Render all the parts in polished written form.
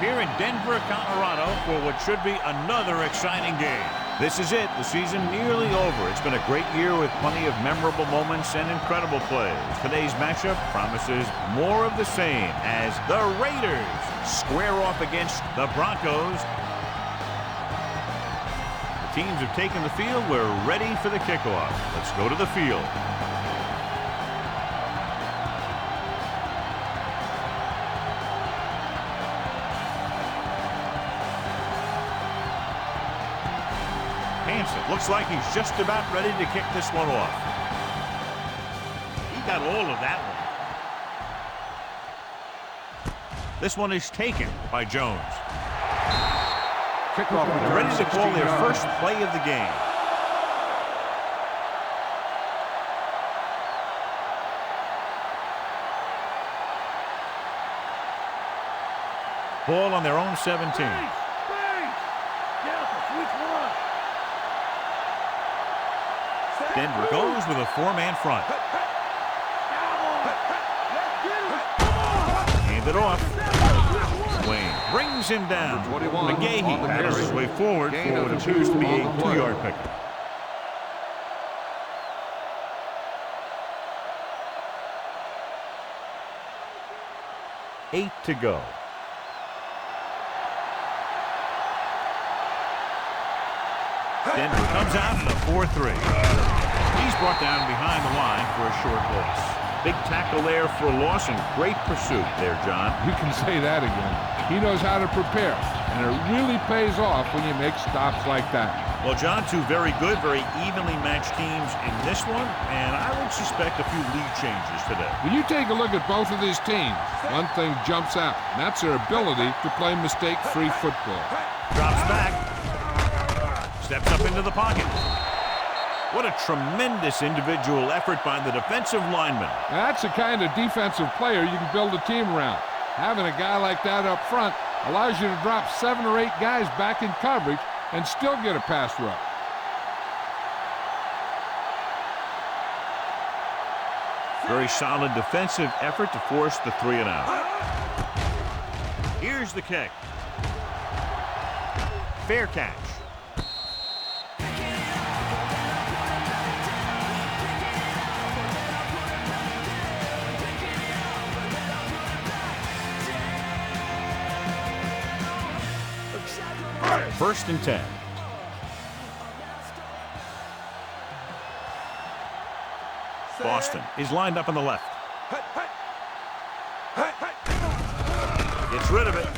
here in Denver, Colorado for what should be another exciting game. This is it, the season nearly over. It's been a great year with plenty of memorable moments and incredible plays. Today's matchup promises more of the same as the Raiders square off against the Broncos. The teams have taken the field. We're ready for the kickoff. Let's go to the field. Looks like he's just about ready to kick this one off. He got all of that one. This one is taken by Jones. Kickoff ready to call their first play of the game. Ball on their own 17. Denver goes with a four-man front. Hand it off. Wayne brings him down. McGahee battles his way forward for what appears to be a 2-yard pickup. Eight to go. Denver comes out in a 4-3. He's brought down behind the line for a short loss. Big tackle there for a loss and great pursuit there, John. You can say that again. He knows how to prepare, and it really pays off when you make stops like that. Well, John, two very good, very evenly matched teams in this one, and I would suspect a few lead changes today. When you take a look at both of these teams, one thing jumps out, and that's their ability to play mistake-free football. Drops back. Steps up into the pocket. What a tremendous individual effort by the defensive lineman. Now, that's the kind of defensive player you can build a team around. Having a guy like that up front allows you to drop 7 or 8 guys back in coverage and still get a pass rush. Very solid defensive effort to force the 3 and out. Here's the kick. Fair catch. First and 10. Boston is lined up on the left. Gets rid of it.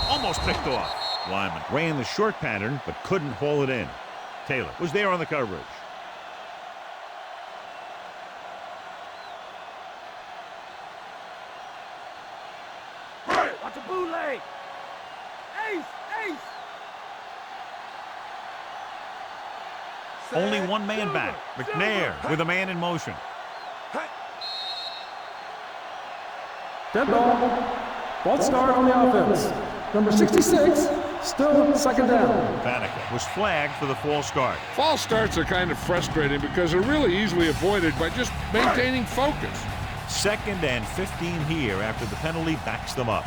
Almost picked off. Lyman ran the short pattern but couldn't haul it in. Taylor was there on the coverage. Watch a bootleg. Ace. Only one man back. McNair with a man in motion. Dead ball. False start on the offense. Number 66, still second down. Faneca was flagged for the false start. False starts are kind of frustrating because they're really easily avoided by just maintaining focus. 2nd and 15 here after the penalty backs them up.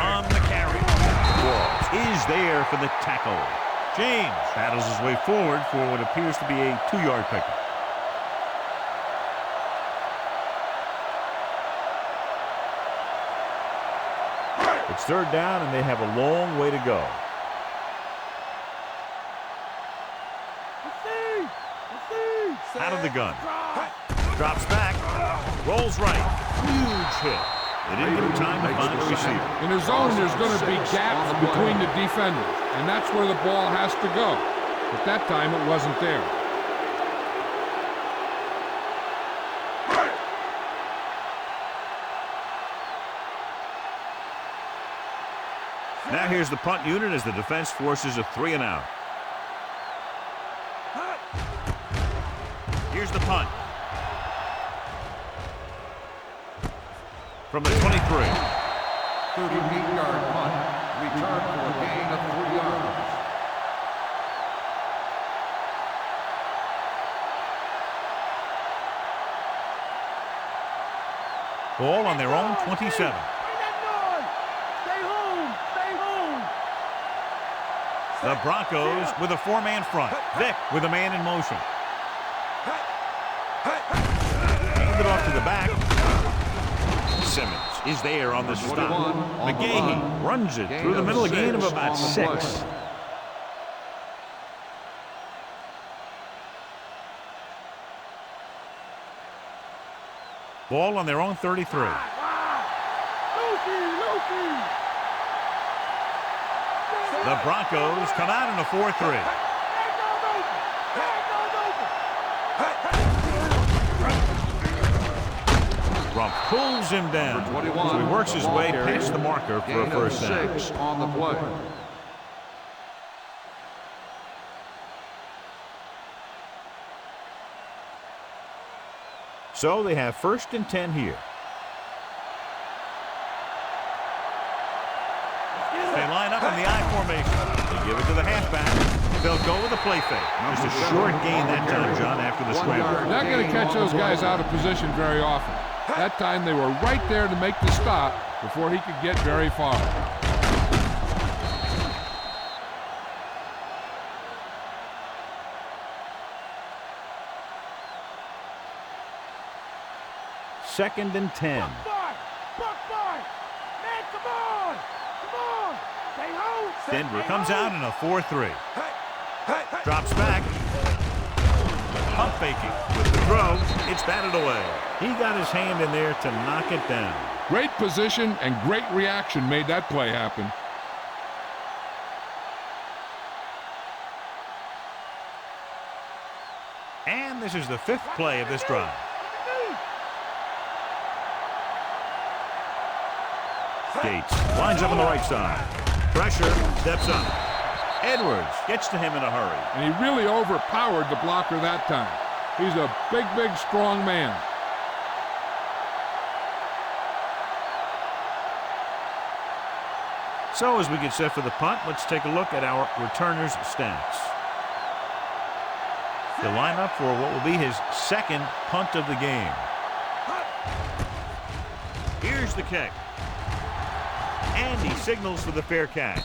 On the carry. Walls is there for the tackle. James battles his way forward for what appears to be a 2-yard pickup. It's 3rd down and they have a long way to go. Out of the gun. Drops back. Rolls right. Huge hit. They didn't give him time to find the receiver. In a zone, there's going to be gaps between the defenders, and that's where the ball has to go. But that time, it wasn't there. Now here's the punt unit as the defense forces a 3 and out. Here's the punt. From the 23. 38-yard punt. Return for a gain of 3 yards. Ball on their own 27. Stay home. Stay home. The Broncos with a four-man front. Vick with a man in motion. Hand it off to the back. Simmons is there on the stop. McGahee runs it through the middle, a gain of about 6. Ball on their own 33. The Broncos come out in a 4-3. Rump pulls him down. So he works his way past the marker for a first down. 6 on the play. So they have 1st and 10 here. They line up in the I formation. They give it to the halfback. They'll go with a play fake. Just a short gain that time, John, after the scramble. Not going to catch those guys out of position very often. That time they were right there to make the stop before he could get very far. Second and 10. Man, come on. Stay home. Denver comes out in a 4-3. Drops back. Pump faking with the throw. It's batted away. He got his hand in there to knock it down. Great position and great reaction made that play happen. And this is the 5th play of this drive. Gates lines up on the right side. Pressure, steps up. Edwards gets to him in a hurry. And he really overpowered the blocker that time. He's a big, big, strong man. So as we get set for the punt, let's take a look at our returners' stats. They'll line up for what will be his 2nd punt of the game. Here's the kick. And he signals for the fair catch.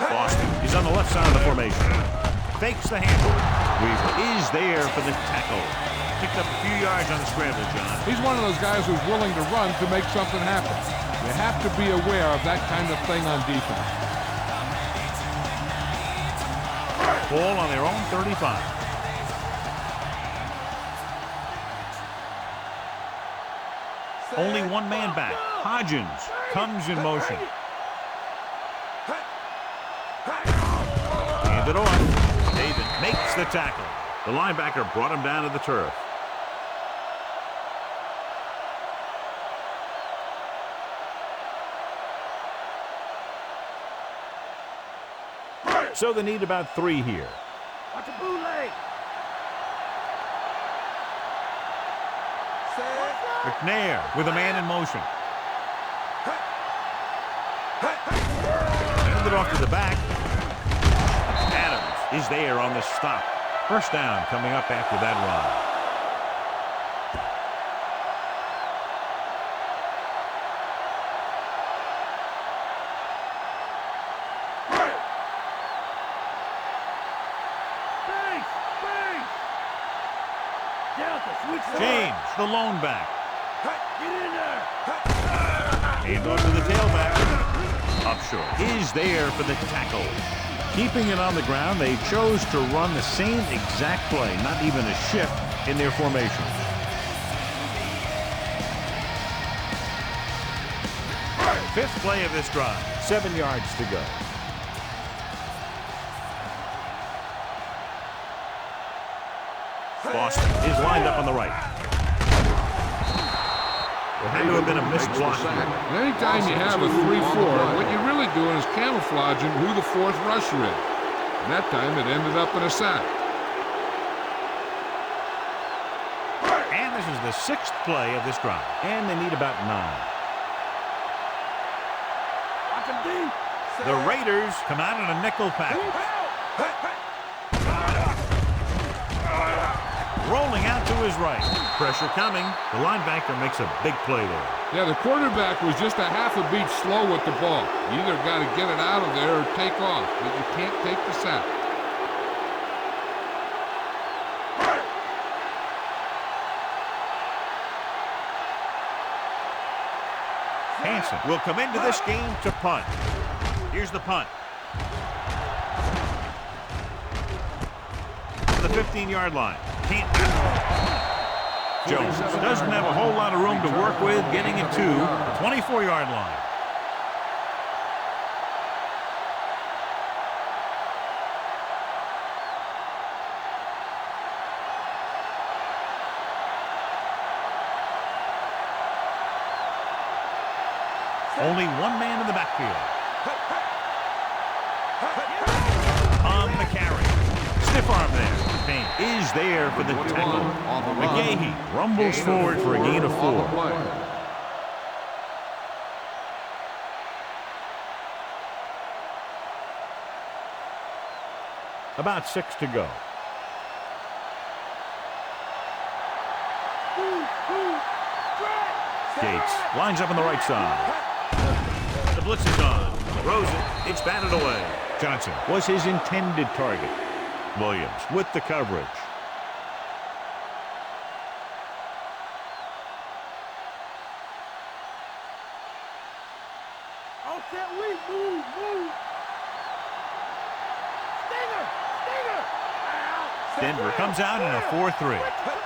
Boston is on the left side of the formation. Fakes the handle. Weaver is there for the tackle. Picked up a few yards on the scramble, John. He's one of those guys who's willing to run to make something happen. You have to be aware of that kind of thing on defense. Ball on their own 35. Only one man back. Hodgins comes in motion. Hand it off. David makes the tackle. The linebacker brought him down to the turf. So they need about 3 here. Watch a bootleg. McNair with a man in motion. Hand it off to the back. Adams is there on the stop. First down coming up after that run. James, the lone back. Get in there. Hand off to the tailback. Up short. Is there for the tackle. Keeping it on the ground, they chose to run the same exact play, not even a shift in their formation. Fifth play of this drive. 7 yards to go. Boston is lined up on the right. There had to have been a missed block. Anytime you have a 3-4, what you're really doing is camouflaging who the fourth rusher is. And that time it ended up in a sack. this is the 6th play of this drive. And they need about 9. Watch him deep. The Raiders come out in a nickel package. Rolling out to his right. Pressure coming. The linebacker makes a big play there. Yeah, the quarterback was just a half a beat slow with the ball. You either got to get it out of there or take off, but you can't take the sack. Hansen will come into this game to punt. Here's the punt. The 15-yard line. Jones doesn't have a whole lot of room to work with, getting it to the 24-yard line. Only one man in the backfield. On the carry. Stiff arm there. Payne is there for the tackle. McGahee rumbles forward for a gain of 4. About 6 to go. Gates lines up on the right side. The blitz is on. Throws it. It's batted away. Johnson was his intended target. Williams with the coverage. All set, we move. Stinger. Denver comes out in a 4-3. Come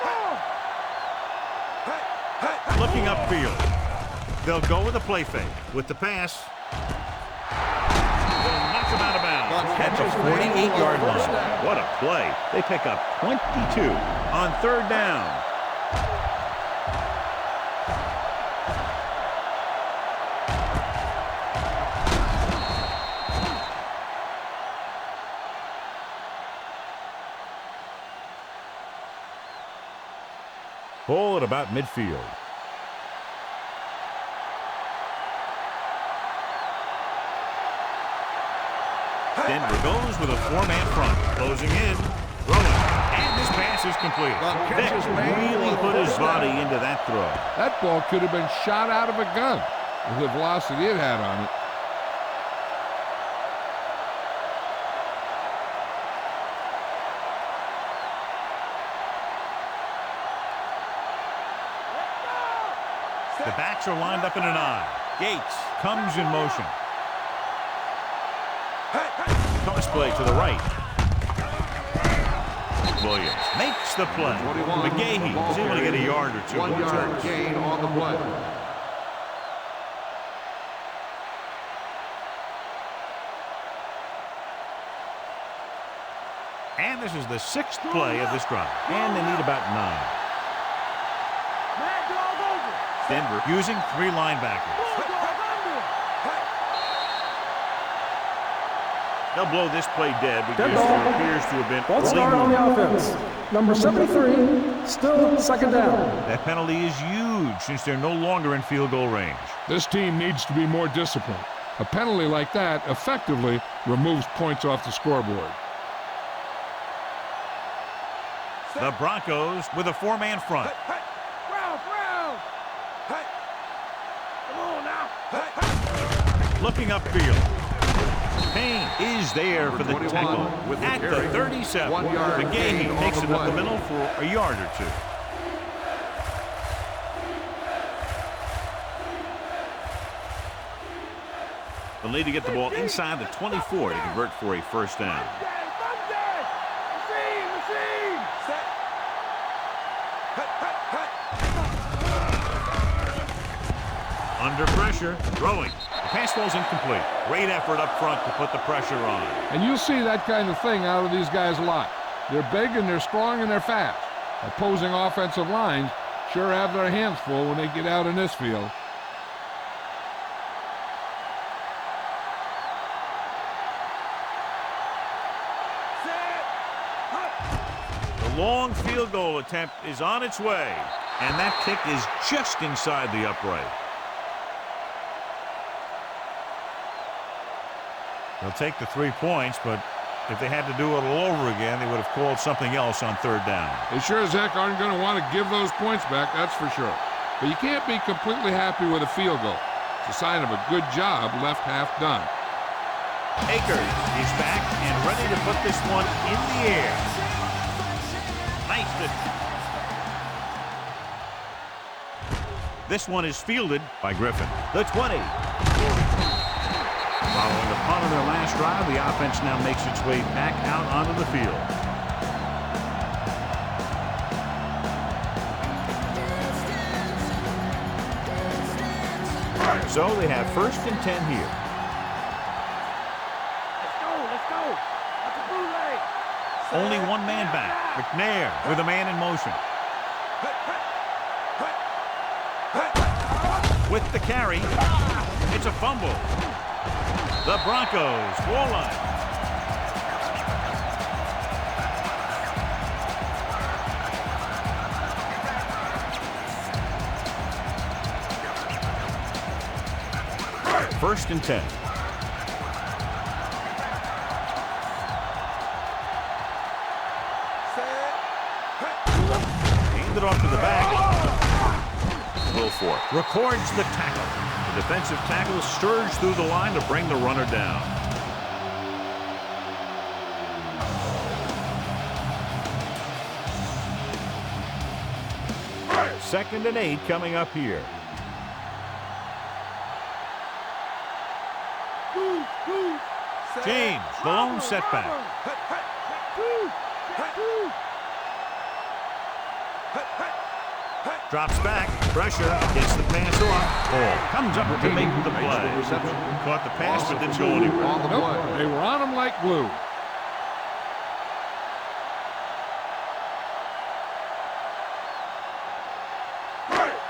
on. Looking upfield. They'll go with a play fake. With the pass. They'll knock him out of bounds. At the 48-yard line. What a play. They pick up 22 on 3rd down. Ball at about midfield. Denver goes with a 4-man front. Closing in. Throwing. And this pass is complete. Vick really put his body into that throw. That ball could have been shot out of a gun with the velocity it had on it. The backs are lined up in an eye. Gates comes in motion. Toss play to the right. Williams makes the play. McGahee is able to get a yard or 2. 1-yard gain on the play. And this is the 6th play of this drive. And they need about 9. Mad dog over. Denver using 3 linebackers. Bulldog under. They'll blow this play dead because Dead ball. there appears to have been False start on the offense. Number 73, still 2nd down. That penalty is huge since they're no longer in field goal range. This team needs to be more disciplined. A penalty like that effectively removes points off the scoreboard. The Broncos with a 4-man front. Round. Come on now. Looking upfield. Payne is there for the 21 tackle with the at the carry. 37. 1-yard gain McGahee on takes the it up the play. middle for a yard or 2. They'll need to get the ball inside the 24 to convert for a 1st down. Monday. Machine. Set. Under pressure, throwing. The pass falls incomplete. Great effort up front to put the pressure on. And you'll see that kind of thing out of these guys a lot. They're big and they're strong and they're fast. Opposing offensive lines sure have their hands full when they get out in this field. The long field goal attempt is on its way. And that kick is just inside the upright. They'll take the 3 points, but if they had to do it all over again, they would have called something else on third down. They sure as heck aren't going to want to give those points back, that's for sure. But you can't be completely happy with a field goal. It's a sign of a good job left half done. Akers is back and ready to put this one in the air. Nice. This one is fielded by Griffin. The 20. Following the punt on their last drive, the offense now makes its way back out onto the field. So they have 1st and 10 here. Let's go. That's a bootleg. Only one man back. McNair with a man in motion. With the carry, it's a fumble. The Broncos goal line. First and 10. Hand it off to the back. Wilfork records the tackle. The defensive tackle surged through the line to bring the runner down. Second and 8 coming up here. James, the lone setback. Drops back, pressure, gets the pass off. Ball comes up to make the play. Caught the pass but didn't go anywhere. Nope, they were on him like glue.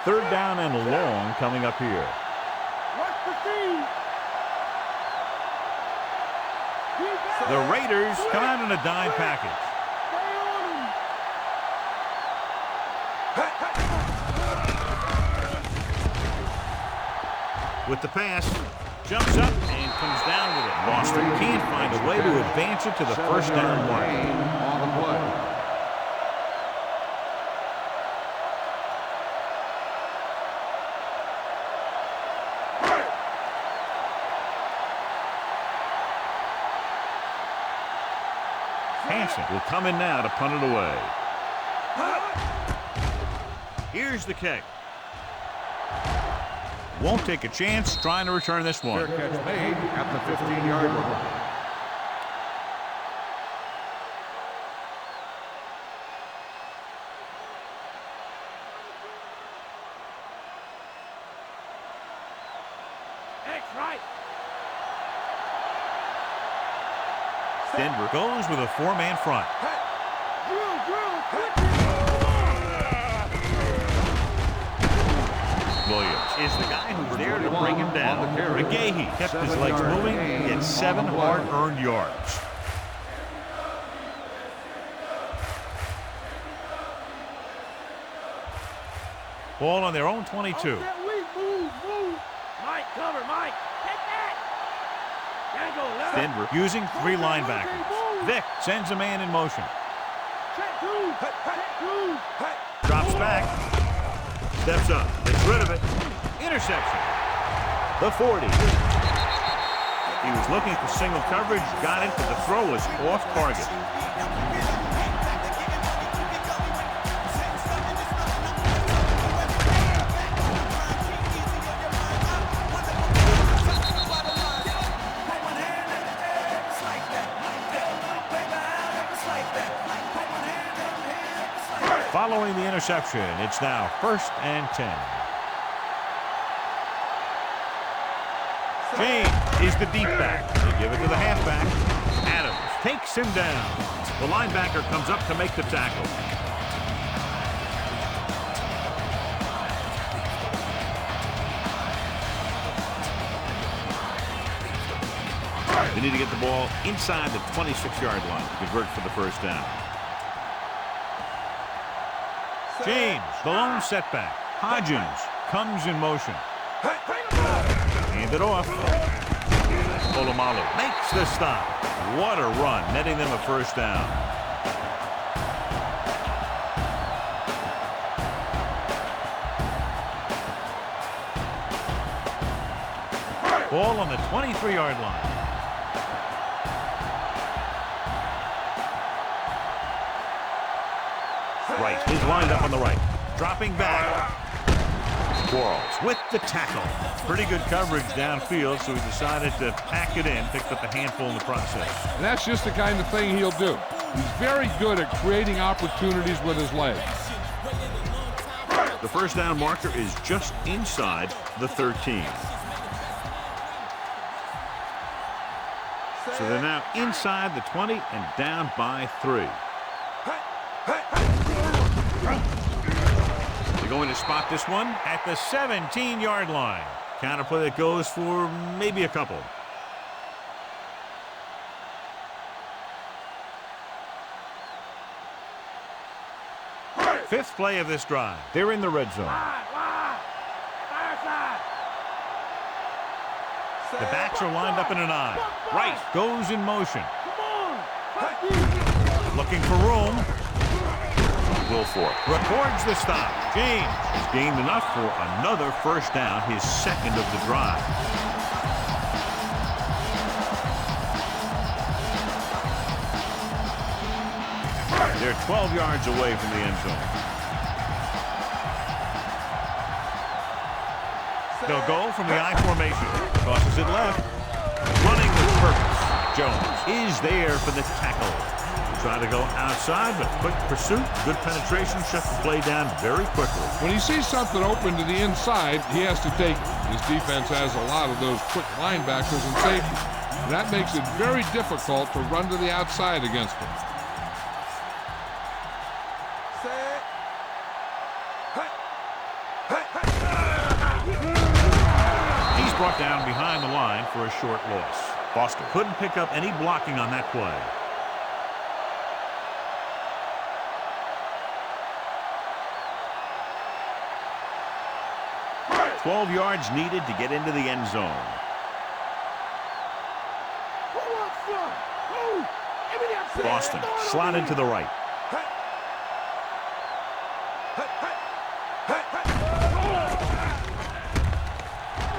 Third down and long coming up here. What's the scene? The Raiders come out in a dime package. Stay on him. With the pass, jumps up and comes down with it. Boston can't find a way to advance it to the first down mark. On the play. Hansen will come in now to punt it away. Here's the kick. Won't take a chance trying to return this one. Fair catch made at the 15-yard line. Right. Denver goes with a 4-man front. Williams is the guy who's there to bring him down. McGahee kept his legs moving. He had 7 hard-earned yards. Ball on their own 22. Move. Mike, cover, Mike. Take that. Denver using 3 linebackers. Vick sends a man in motion. Check two. Drops back. Steps up. Gets rid of it. Interception. The 40. He was looking for single coverage. Got it, but the throw was off target. Following the interception, it's now 1st and 10. James is the deep back. They give it to the halfback. Adams takes him down. The linebacker comes up to make the tackle. They need to get the ball inside the 26-yard line to convert for the first down. James, the lone setback. Hodgins comes in motion. Hand it off. Polamalu makes the stop. What a run, netting them a first down. Ball on the 23-yard line. Right, he's lined up on the right. Dropping back. Quarles with the tackle. Pretty good coverage downfield, so he decided to pack it in, picked up a handful in the process. And that's just the kind of thing he'll do. He's very good at creating opportunities with his legs. The first down marker is just inside the 13. So they're now inside the 20 and down by 3. They're going to spot this one at the 17-yard line. Counter play that goes for maybe a couple. Fifth play of this drive. They're in the red zone. The backs are lined up in an I. Right goes in motion. Looking for room. Wilfork records the stop. James has gained enough for another first down, his second of the drive. They're 12 yards away from the end zone. They'll go from the I formation. Tosses it left. Running with purpose. Jones is there for the tackle. Try to go outside, but quick pursuit, good penetration, shut the play down very quickly. When he sees something open to the inside, he has to take it. His defense has a lot of those quick linebackers and safeties. And that makes it very difficult to run to the outside against him. He's brought down behind the line for a short loss. Foster couldn't pick up any blocking on that play. 12 yards needed to get into the end zone. Boston slotted to the right.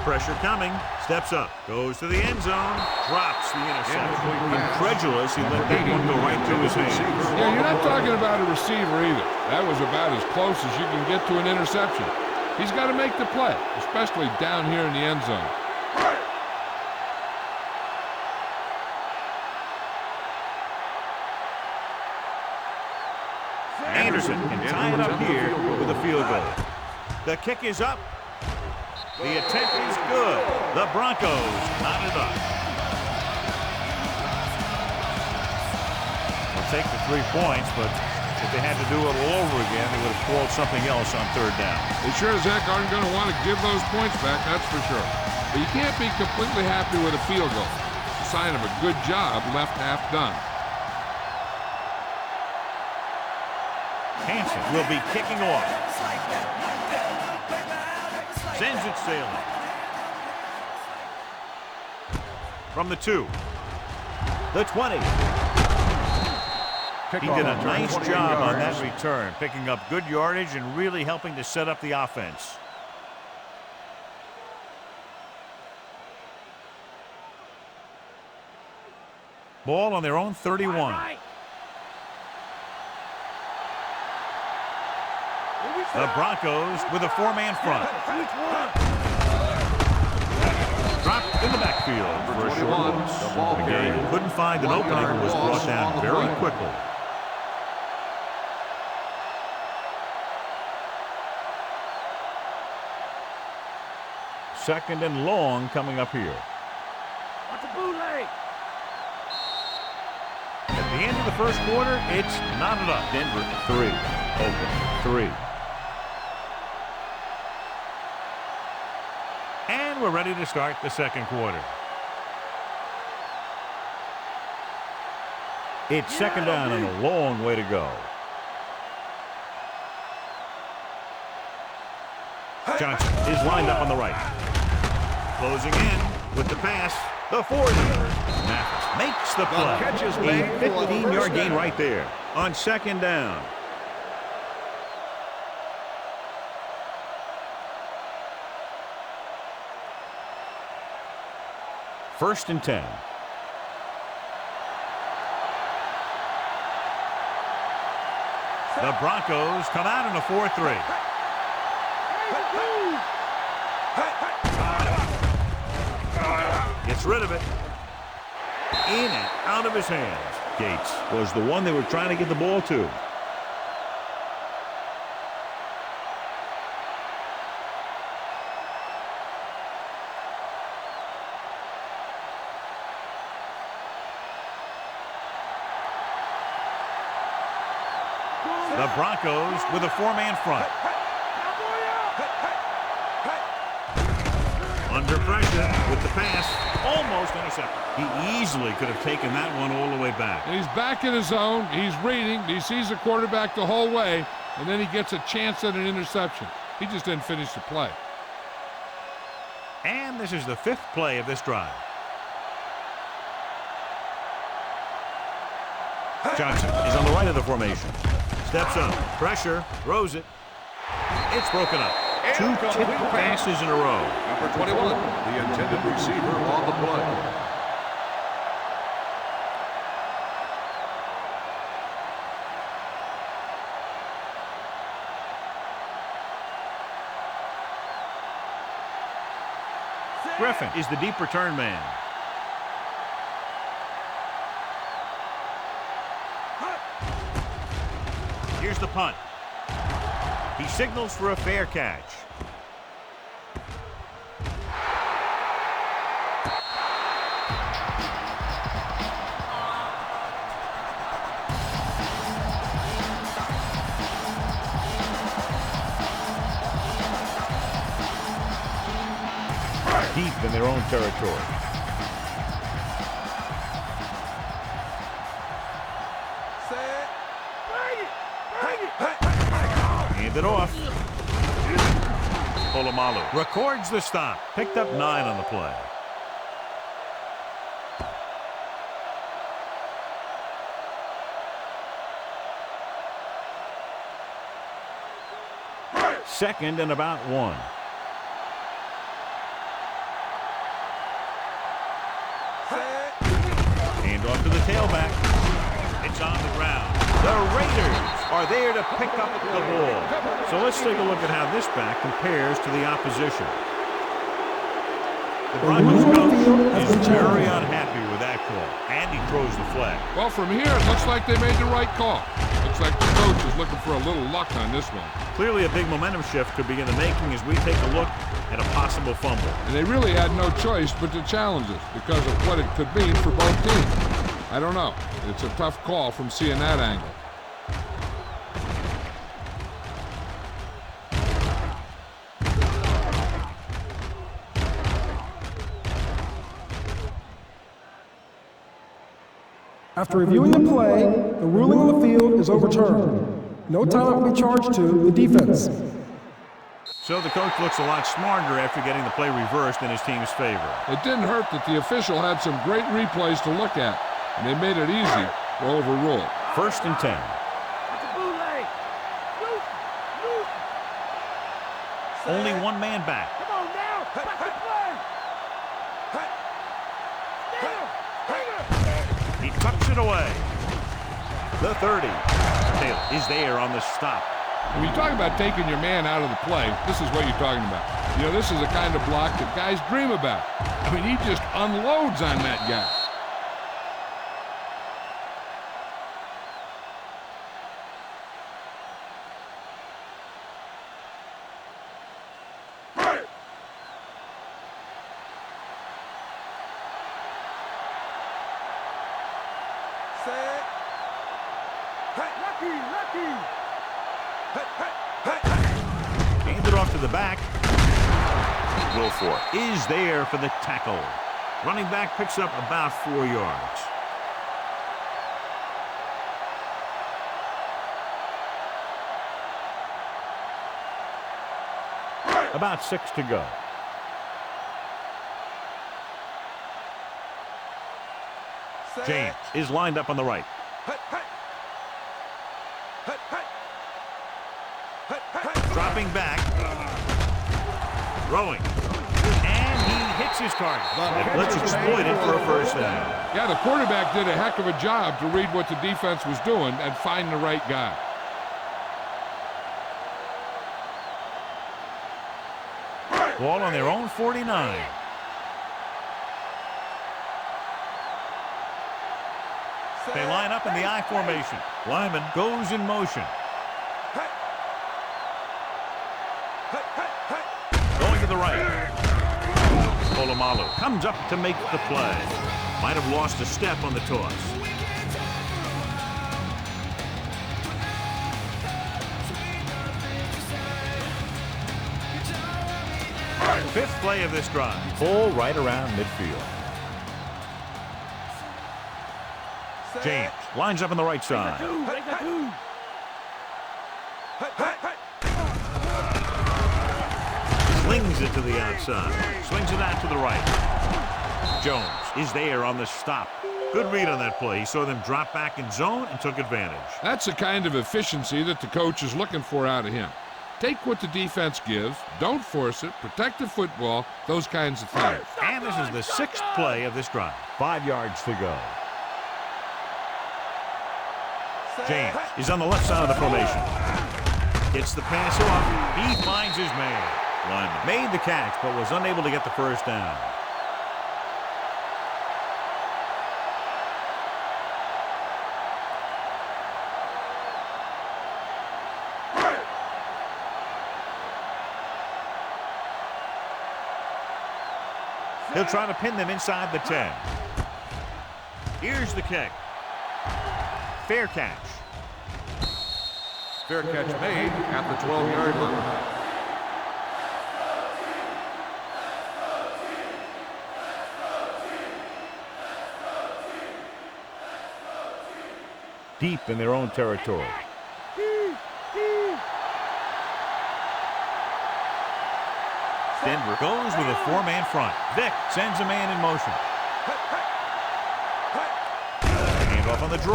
Pressure coming. Steps up. Goes to the end zone. Drops the interception. Incredulous, he let that one go right through his hands. Yeah, you're not talking about a receiver either. That was about as close as you can get to an interception. He's got to make the play, especially down here in the end zone. Anderson can tie it up here with a field goal. The kick is up. The attempt is good. The Broncos knot it up. They'll take the 3 points, but if they had to do it all over again, they would have called something else on third down. They sure as heck aren't going to want to give those points back, that's for sure. But you can't be completely happy with a field goal. It's a sign of a good job left half done. Hansen will be kicking off. Sends it sailing. From the 2. The 20. He did a nice job on that return, picking up good yardage and really helping to set up the offense. Ball on their own 31. The Broncos with a 4-man front. Dropped in the backfield for a short loss. Again, couldn't find an opening and was brought down very quickly. Second and long coming up here. What's a bootleg? At the end of the first quarter, it's knotted up. Denver 3. Oakland 3. And we're ready to start the second quarter. It's second down and a long way to go. Johnson is lined up on the right. Closing in with the pass. The 40. Mathis makes the play. The catch is A made for a 15-yard first gain down. right there on second down. First and 10. The Broncos come out in a 4-3. Gets rid of it. In and out of his hands. Gates was the one they were trying to get the ball to. The Broncos with a four-man front. Under pressure with the pass. Almost intercepted. He easily could have taken that one all the way back. And he's back in his zone. He's reading. He sees the quarterback the whole way, and then he gets a chance at an interception. He just didn't finish the play. And this is the 5th play of this drive. Johnson is on the right of the formation. Steps up. Pressure. Throws it. It's broken up. 2 tipped passes in a row. Number 21, the intended receiver on the play. Griffin is the deep return man. Here's the punt. He signals for a fair catch. Deep in their own territory. Hand it off. Polamalu records the stop. Picked up 9 on the play. Second and about 1. Hand off to the tailback. It's on the ground. The Raiders are there to pick up the ball. So let's take a look at how this back compares to the opposition. The Broncos coach is very unhappy with that call, and he throws the flag. Well, from here, it looks like they made the right call. Looks like the coach is looking for a little luck on this one. Clearly a big momentum shift could be in the making as we take a look at a possible fumble. And they really had no choice but to challenge it because of what it could mean for both teams. I don't know. It's a tough call from seeing that angle. After reviewing the play, the ruling on the field is overturned. No timeout will be charged to the defense. So the coach looks a lot smarter after getting the play reversed in his team's favor. It didn't hurt that the official had some great replays to look at, and they made it easy to overrule. First and 10. Only one man back. Come on now. Back to play. He tucks it away. The 30. Taylor is there on the stop. When you talk about taking your man out of the play, this is what you're talking about. You know, this is the kind of block that guys dream about. I mean, he just unloads on that guy. Hand it off to the back. Wilfork is there for the tackle. Running back picks up about 4 yards. About 6 to go. James is lined up on the right. Dropping back. Throwing. And he hits his target. Let's exploit it for a first down. Yeah, the quarterback did a heck of a job to read what the defense was doing and find the right guy. Ball on their own 49. They line up in the I formation. Lyman goes in motion. Going to the right. Polamalu comes up to make the play. Might have lost a step on the toss. Fifth play of this drive. Ball right around midfield. James lines up on the right side. Slings it to the outside. Swings it out to the right. Jones is there on the stop. Good read on that play. He saw them drop back in zone and took advantage. That's the kind of efficiency that the coach is looking for out of him. Take what the defense gives, don't force it, protect the football, those kinds of things. And this is the sixth play of this drive. 5 yards to go. James is on the left side of the formation. Gets the pass off. He finds his man. Lyman made the catch, but was unable to get the first down. He'll try to pin them inside the 10. Here's the kick. Fair catch. Fair catch made at the 12-yard line. Deep in their own territory. Denver goes with a four-man front. Vick sends a man in motion. Hand off on the draw.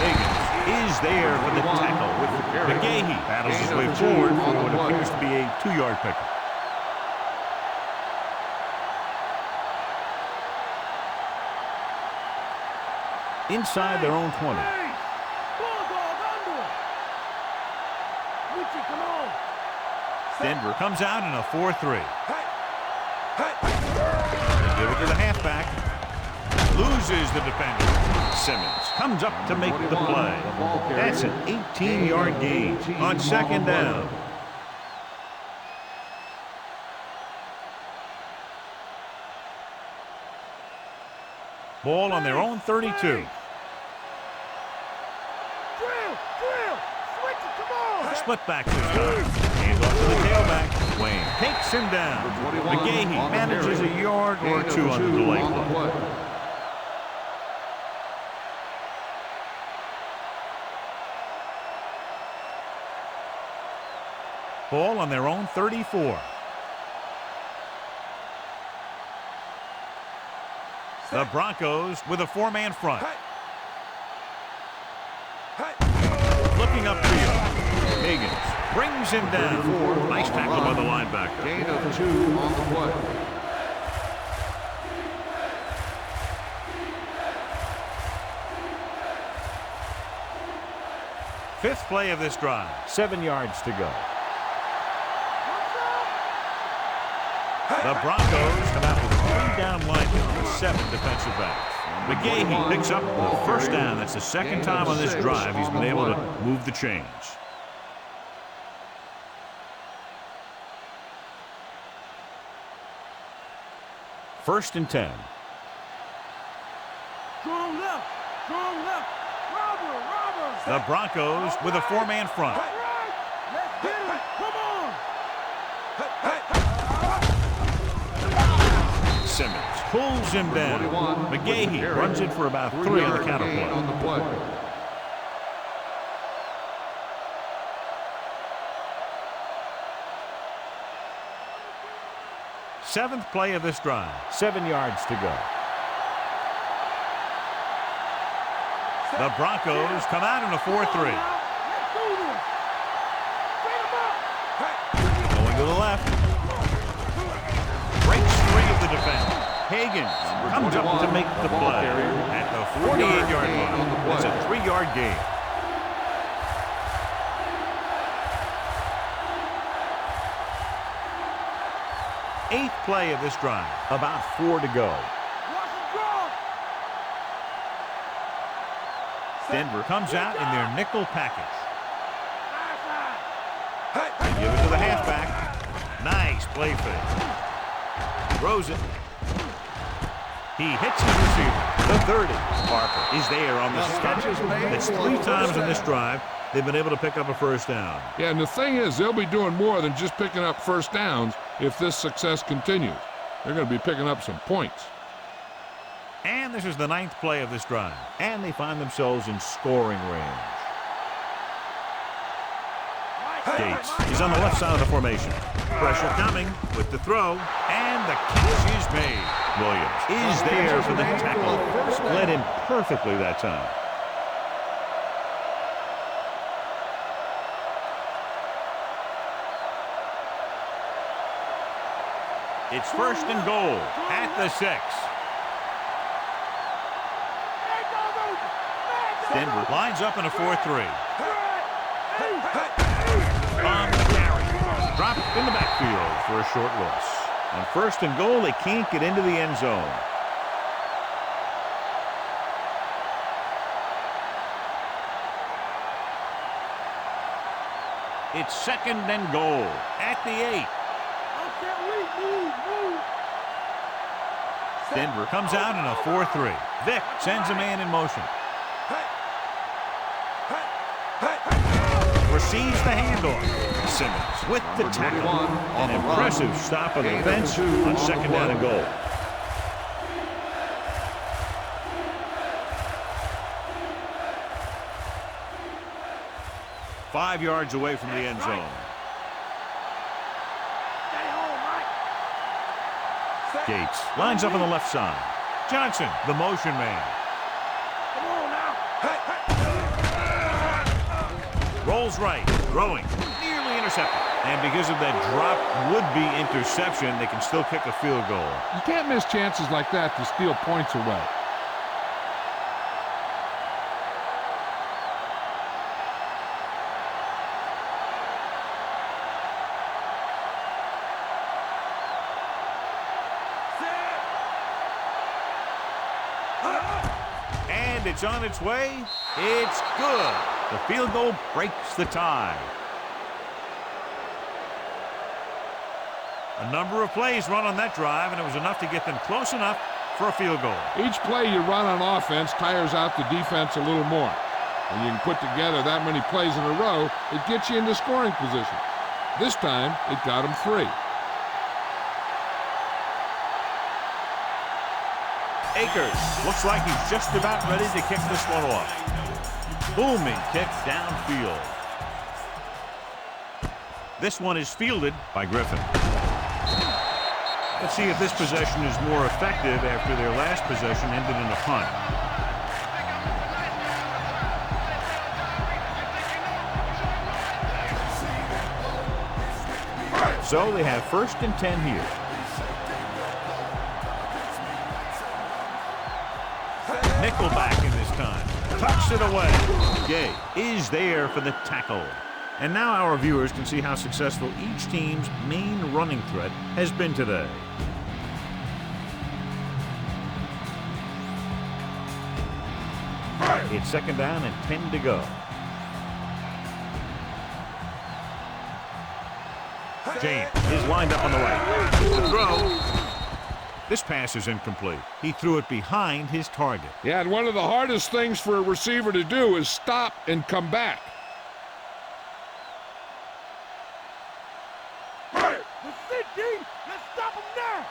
Higgins is there for the tackle with McGahee. Battles his way forward for what appears to be a 2-yard pickup. Inside their own 20. Denver comes out in a 4-3. They give it to the halfback. Loses the defender. Simmons comes up to make the play. That's an 18-yard gain on second down. Ball on their own 32. Split back this time. Hands off to the tailback. Wayne takes him down. McGahee manages a yard or two on the delay play. Ball on their own 34. The Broncos with a four-man front. Looking upfield. Higgins brings him down. Nice tackle by the linebacker. Gain of 2 on the play. Fifth play of this drive. 7 yards to go. The Broncos come out with 3 down linemen with 7 defensive backs. McGahee picks up the first down. That's the second time on this drive he's been able to move the chains. First and 10. Strong left. Robber. The Broncos with a four-man front. Let's get him. Come on. Simmons pulls him down. McGahee runs it for about 3 on the counter play. 7th play of this drive. 7 yards to go. The Broncos come out in a 4-3. Going to the left. Breaks 3 of the defense. Higgins comes up to make the play at the 48-yard line. It's a 3-yard gain. Eighth play of this drive. About 4 to go. Denver comes out in their nickel package. They give it to the halfback. Nice play fake. Throws it. He hits his receiver. The 30. Parker is there on the catch. That's 3 times in this drive they've been able to pick up a first down. Yeah, and the thing is, they'll be doing more than just picking up first downs if this success continues. They're going to be picking up some points. And this is the 9th play of this drive. And they find themselves in scoring range. Gates is on the left side of the formation. Pressure coming with the throw. And the catch is made. Williams is there for the tackle. Led him perfectly that time. It's 1st and goal at the 6. Denver lines up in a 4-3. On the carry. Dropped in the backfield for a short loss. On 1st and goal, they can't get into the end zone. It's 2nd and goal at the 8. Denver comes out in a 4-3. Vick sends a man in motion. Receives the handoff. Simmons with the tackle. An impressive stop of the defense on 2nd down and goal. Five yards away from the end zone. Gates lines up on the left side. Johnson, the motion man. Come on now. Rolls right, throwing, nearly intercepted. And because of that drop would-be interception, they can still kick a field goal. You can't miss chances like that to steal points away. And it's on its way. It's good. The field goal breaks the tie. A number of plays run on that drive, and it was enough to get them close enough for a field goal. Each play you run on offense tires out the defense a little more. When you can put together that many plays in a row, it gets you into scoring position. This time, it got them 3. Akers looks like he's just about ready to kick this one off. Booming kick downfield. This one is fielded by Griffin. Let's see if this possession is more effective after their last possession ended in a punt. So they have 1st and 10 here. Nickelback in this time. Tucks it away. Gay is there for the tackle. And now our viewers can see how successful each team's main running threat has been today. It's 2nd down and 10 to go. James is lined up on the right. The throw. This pass is incomplete. He threw it behind his target. Yeah, and one of the hardest things for a receiver to do is stop and come back. Let's sit, D. Let's stop him now.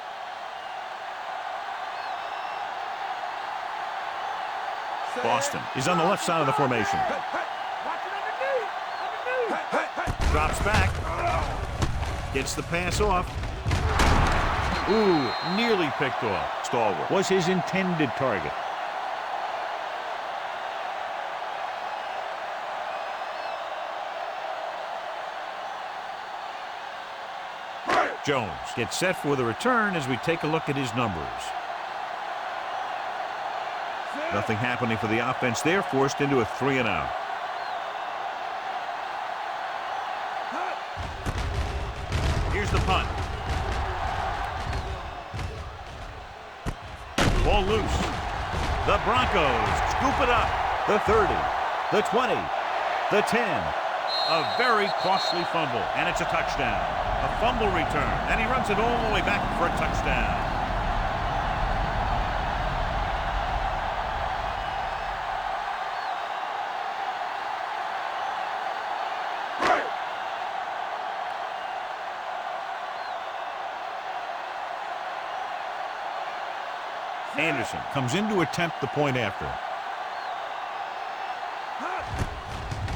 Boston is on the left side of the formation. Watch it underneath. Drops back. Gets the pass off. Ooh, nearly picked off. Stalwart was his intended target. Jones gets set for the return as we take a look at his numbers. Nothing happening for the offense there, forced into a 3-and-out. Here's the punt. Ball loose. The Broncos scoop it up. The 30, the 20, the 10. A very costly fumble, and it's a touchdown. A fumble return, and he runs it all the way back for a touchdown. Anderson comes in to attempt the point after.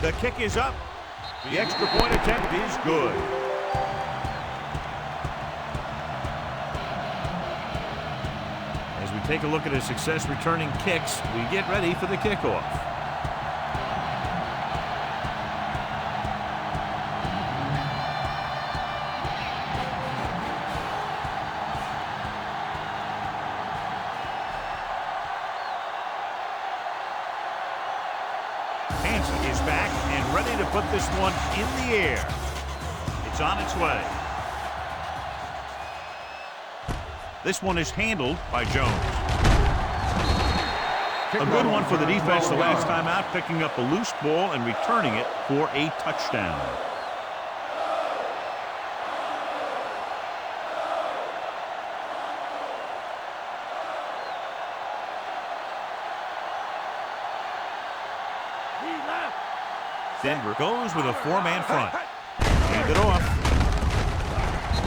The kick is up. The extra point attempt is good. As we take a look at his success returning kicks, we get ready for the kickoff. Is back and ready to put this one in the air. It's on its way. This one is handled by Jones. A good one for the defense the last time out, picking up a loose ball and returning it for a touchdown. Denver goes with a 4-man front. Hand it off.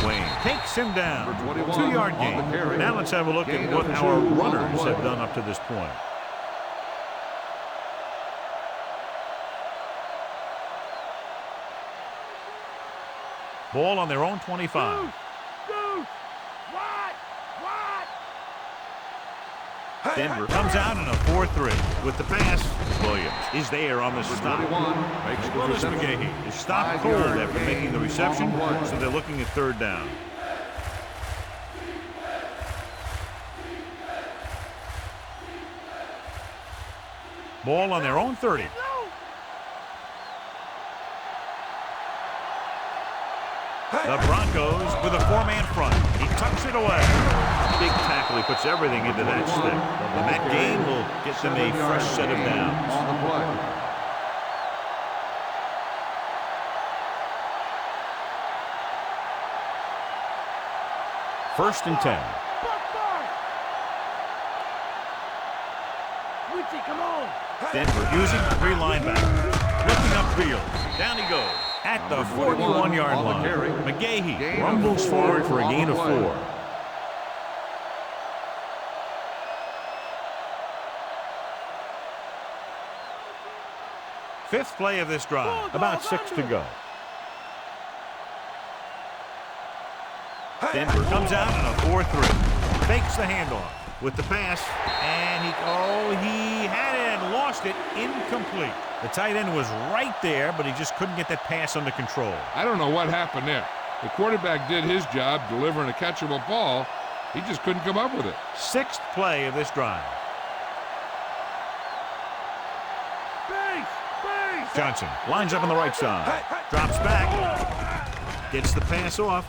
Wayne takes him down. 2-yard gain. Now let's have a look at what our runners have done up to this point. Ball on their own 25. Denver comes out in a 4-3 with the pass. Williams is there on the stop. Willis McGahee is stopped cold after making the reception, so they're looking at 3rd down. Ball on their own 30. The Broncos with a 4-man front. He tucks it away. Big tackle. He puts everything into that stick. And that gain will get them a fresh set of downs. On the play. First and 10. Come on. Denver using 3 linebackers. Looking upfield. Down he goes. At the 41-yard line. McGahee rumbles forward for a gain of 4. Fifth play of this drive. About 6 to go. Denver comes out in a 4-3. Fakes the handoff with the pass. And he had it and lost it. Incomplete. The tight end was right there, but he just couldn't get that pass under control. I don't know what happened there. The quarterback did his job delivering a catchable ball. He just couldn't come up with it. Sixth play of this drive. Johnson lines up on the right side. Drops back. Gets the pass off.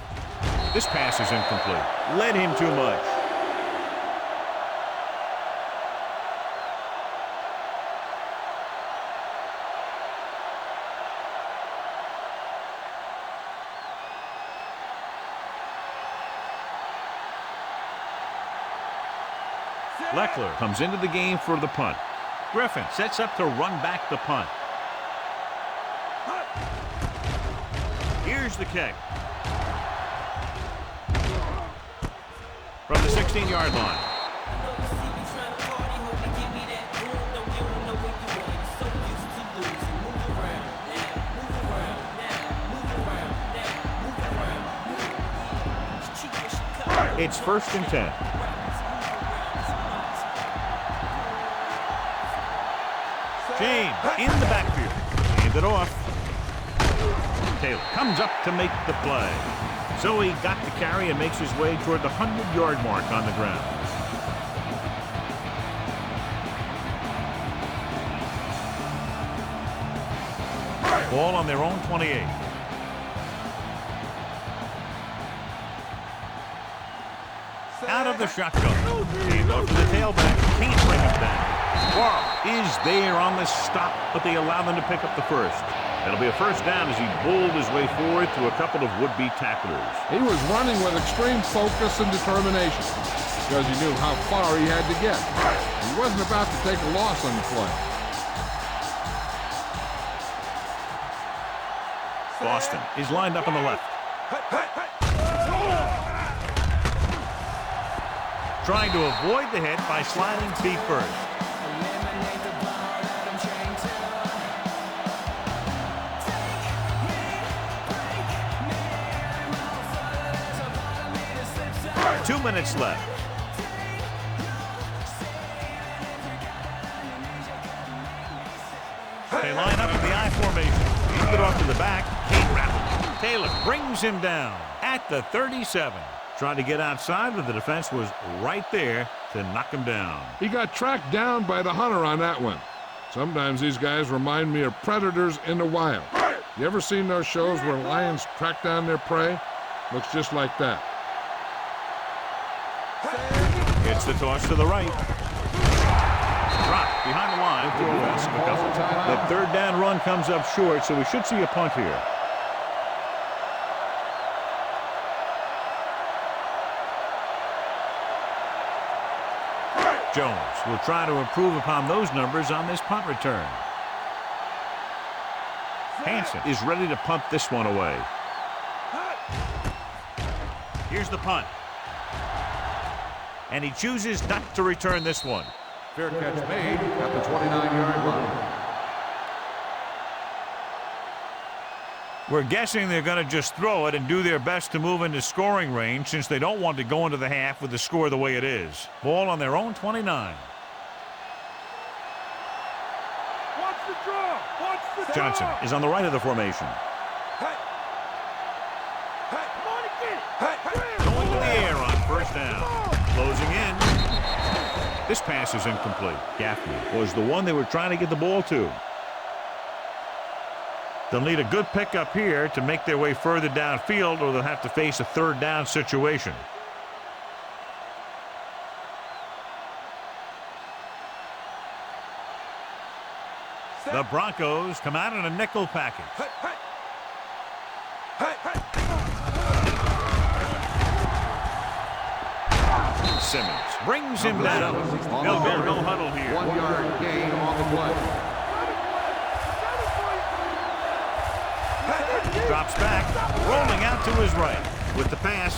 This pass is incomplete. Led him too much. Leckler comes into the game for the punt. Griffin sets up to run back the punt. Here's the kick. From the 16-yard line. It's 1st and 10. James in the backfield. Hand it off. Taylor comes up to make the play. So he got the carry and makes his way toward the 100-yard mark on the ground. Ball on their own 28. Out of the shotgun. Hand off to the tailback. Can't bring him down. Barr is there on the stop, but they allow them to pick up the first. It'll be a 1st down as he bowled his way forward through a couple of would-be tacklers. He was running with extreme focus and determination because he knew how far he had to get. He wasn't about to take a loss on the play. Boston is lined up on the left. Trying to avoid the hit by sliding feet first. Two minutes left. They line up in the I formation. Hand it off to the back. Can't wrap it. Taylor brings him down at the 37. Trying to get outside, but the defense was right there to knock him down. He got tracked down by the hunter on that one. Sometimes these guys remind me of predators in the wild. You ever seen those shows where lions track down their prey? Looks just like that. It's the toss to the right. Dropped behind the line. The 3rd down run comes up short, so we should see a punt here. Jones will try to improve upon those numbers on this punt return. Hansen is ready to punt this one away. Here's the punt. And he chooses not to return this one. Fair catch made at the 29-yard line. We're guessing they're going to just throw it and do their best to move into scoring range since they don't want to go into the half with the score the way it is. Ball on their own 29. Watch the draw. Watch the draw. Johnson is on the right of the formation. Hey. Hey. Come on and get it. Hey. Going to the air on 1st down. Closing in. This pass is incomplete. Gaffney was the one they were trying to get the ball to. They'll need a good pickup here to make their way further downfield, or they'll have to face a 3rd down situation. The Broncos come out in a nickel package. Simmons brings him down. No huddle here. 1-yard gain on the play. Drops back, rolling out to his right. With the pass,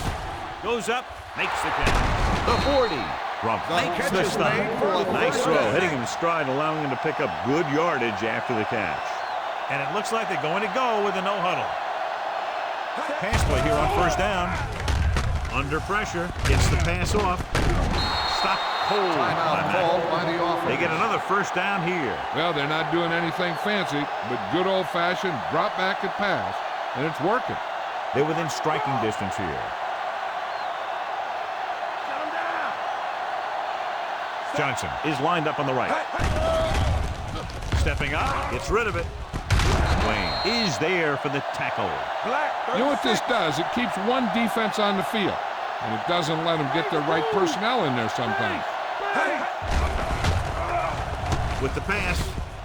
goes up, makes the catch. The 40. Rump makes the stop. Nice throw, hitting him in stride, allowing him to pick up good yardage after the catch. And it looks like they're going to go with a no huddle. Pass play here on 1st down. Under pressure, gets the pass off. Stop cold. Timeout called by the offense. They get another 1st down here. Well, they're not doing anything fancy, but good old-fashioned drop back and pass, and it's working. They're within striking distance here. Shut him down. Johnson is lined up on the right. Stepping up, gets rid of it. Wayne is there for the tackle. You know what this does? It keeps one defense on the field, and it doesn't let them get their right personnel in there sometimes. With the pass,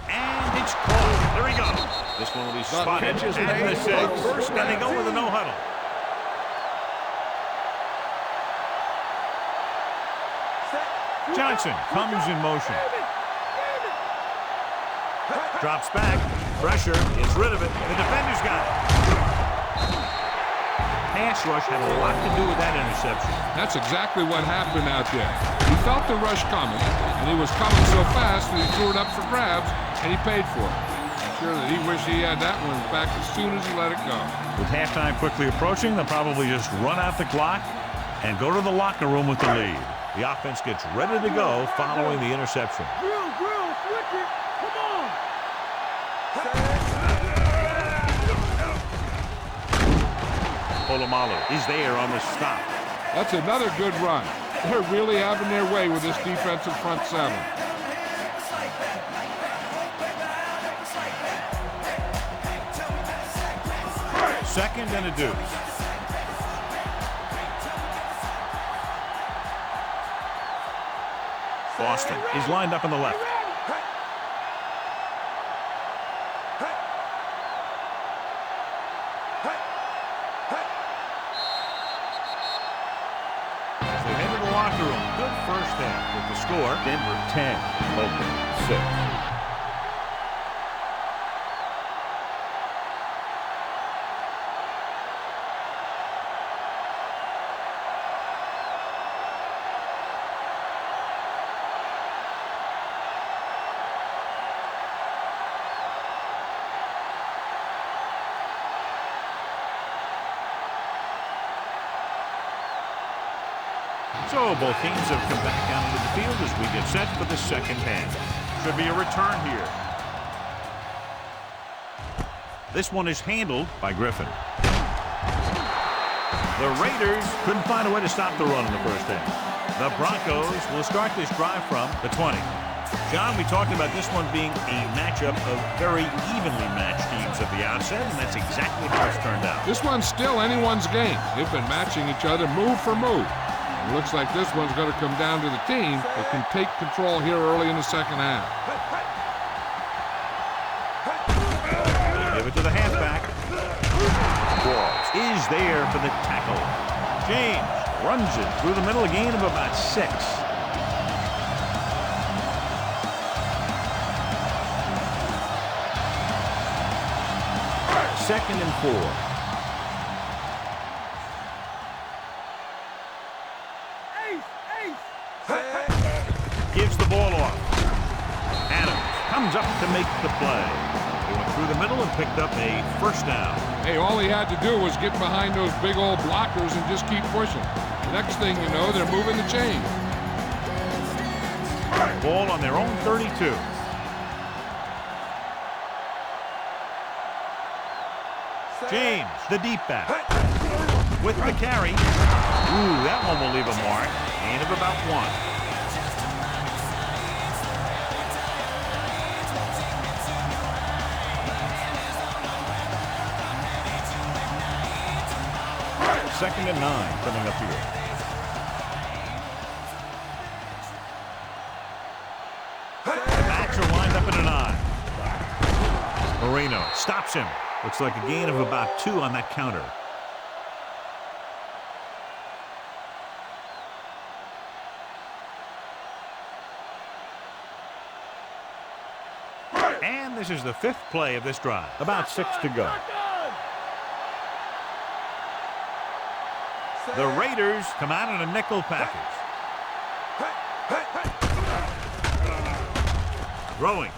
and it's caught. There he goes. This one will be spotted at the 6, and they go with a no huddle. Johnson comes in motion. Drops back. Pressure is rid of it. The defender's got it. Pass rush had a lot to do with that interception. That's exactly what happened out there. He felt the rush coming, and he was coming so fast that he threw it up for grabs, and he paid for it. I'm sure that he wished he had that one back as soon as he let it go. With halftime quickly approaching, they'll probably just run out the clock and go to the locker room with the lead. The offense gets ready to go following the interception. Drill, switch it. Come on. Polamalu is there on the stop. That's another good run. They're really having their way with this defensive front seven. Second and a deuce. Boston is lined up on the left. As they head to the locker room, good first half with the score. Denver 10, Oakland 6. So both teams have come back onto the field as we get set for the second half. Should be a return here. This one is handled by Griffin. The Raiders couldn't find a way to stop the run in the first half. The Broncos will start this drive from the 20. John, we talked about this one being a matchup of very evenly matched teams at the outset, and that's exactly how it's turned out. This one's still anyone's game. They've been matching each other move for move. It looks like this one's going to come down to the team that can take control here early in the second half. They give it to the halfback. Walls is there for the tackle. James runs it through the middle, a gain of about 6. Second and 4. Gives the ball off. Adams comes up to make the play. He went through the middle and picked up a first down. Hey, all he had to do was get behind those big old blockers and just keep pushing. The next thing you know, they're moving the chain. Ball on their own 32. James, the deep back. With the carry. Ooh, that one will leave a mark. Gain of about 1. Second and 9 coming up here. Backs are lined up in an I. Moreno stops him. Looks like a gain of about 2 on that counter. And this is the 5th play of this drive. About 6 to go. The Raiders come out in a nickel package. Throwing.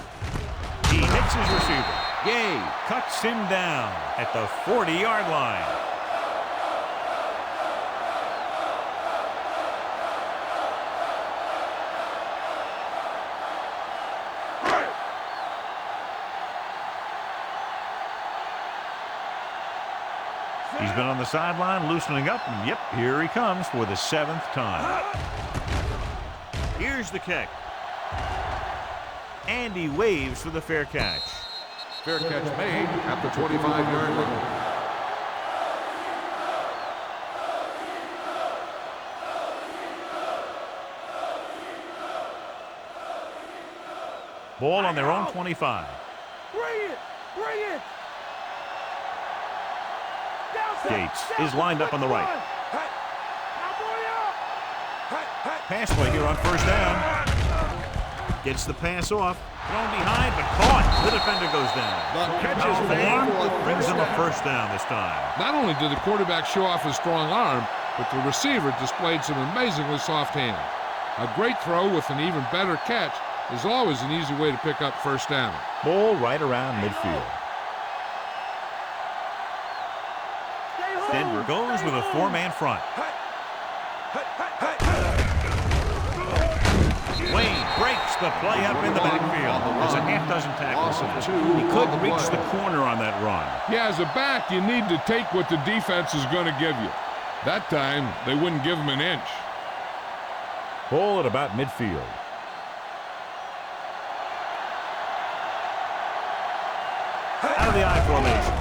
He hits his receiver. Gay cuts him down at the 40-yard line. He's been on the sideline loosening up, and yep, here he comes for the 7th time. Here's the kick. And he waves for the fair catch. Fair catch made at the 25-yard line. Ball on their own 25. Bring it! Bring it! Gates is lined up on the right. Pass play here on first down. Gets the pass off. Thrown behind, but caught. The defender goes down. The catch is made for a brings him a first down this time. Not only did the quarterback show off his strong arm, but the receiver displayed some amazingly soft hands. A great throw with an even better catch is always an easy way to pick up first down. Ball right around midfield. Denver goes with a 4-man front. Wayne breaks the play up in the backfield. There's a half dozen tackles. He couldn't reach the corner on that run. Yeah, as a back, you need to take what the defense is going to give you. That time, they wouldn't give him an inch. Ball at about midfield. Out of the I formation.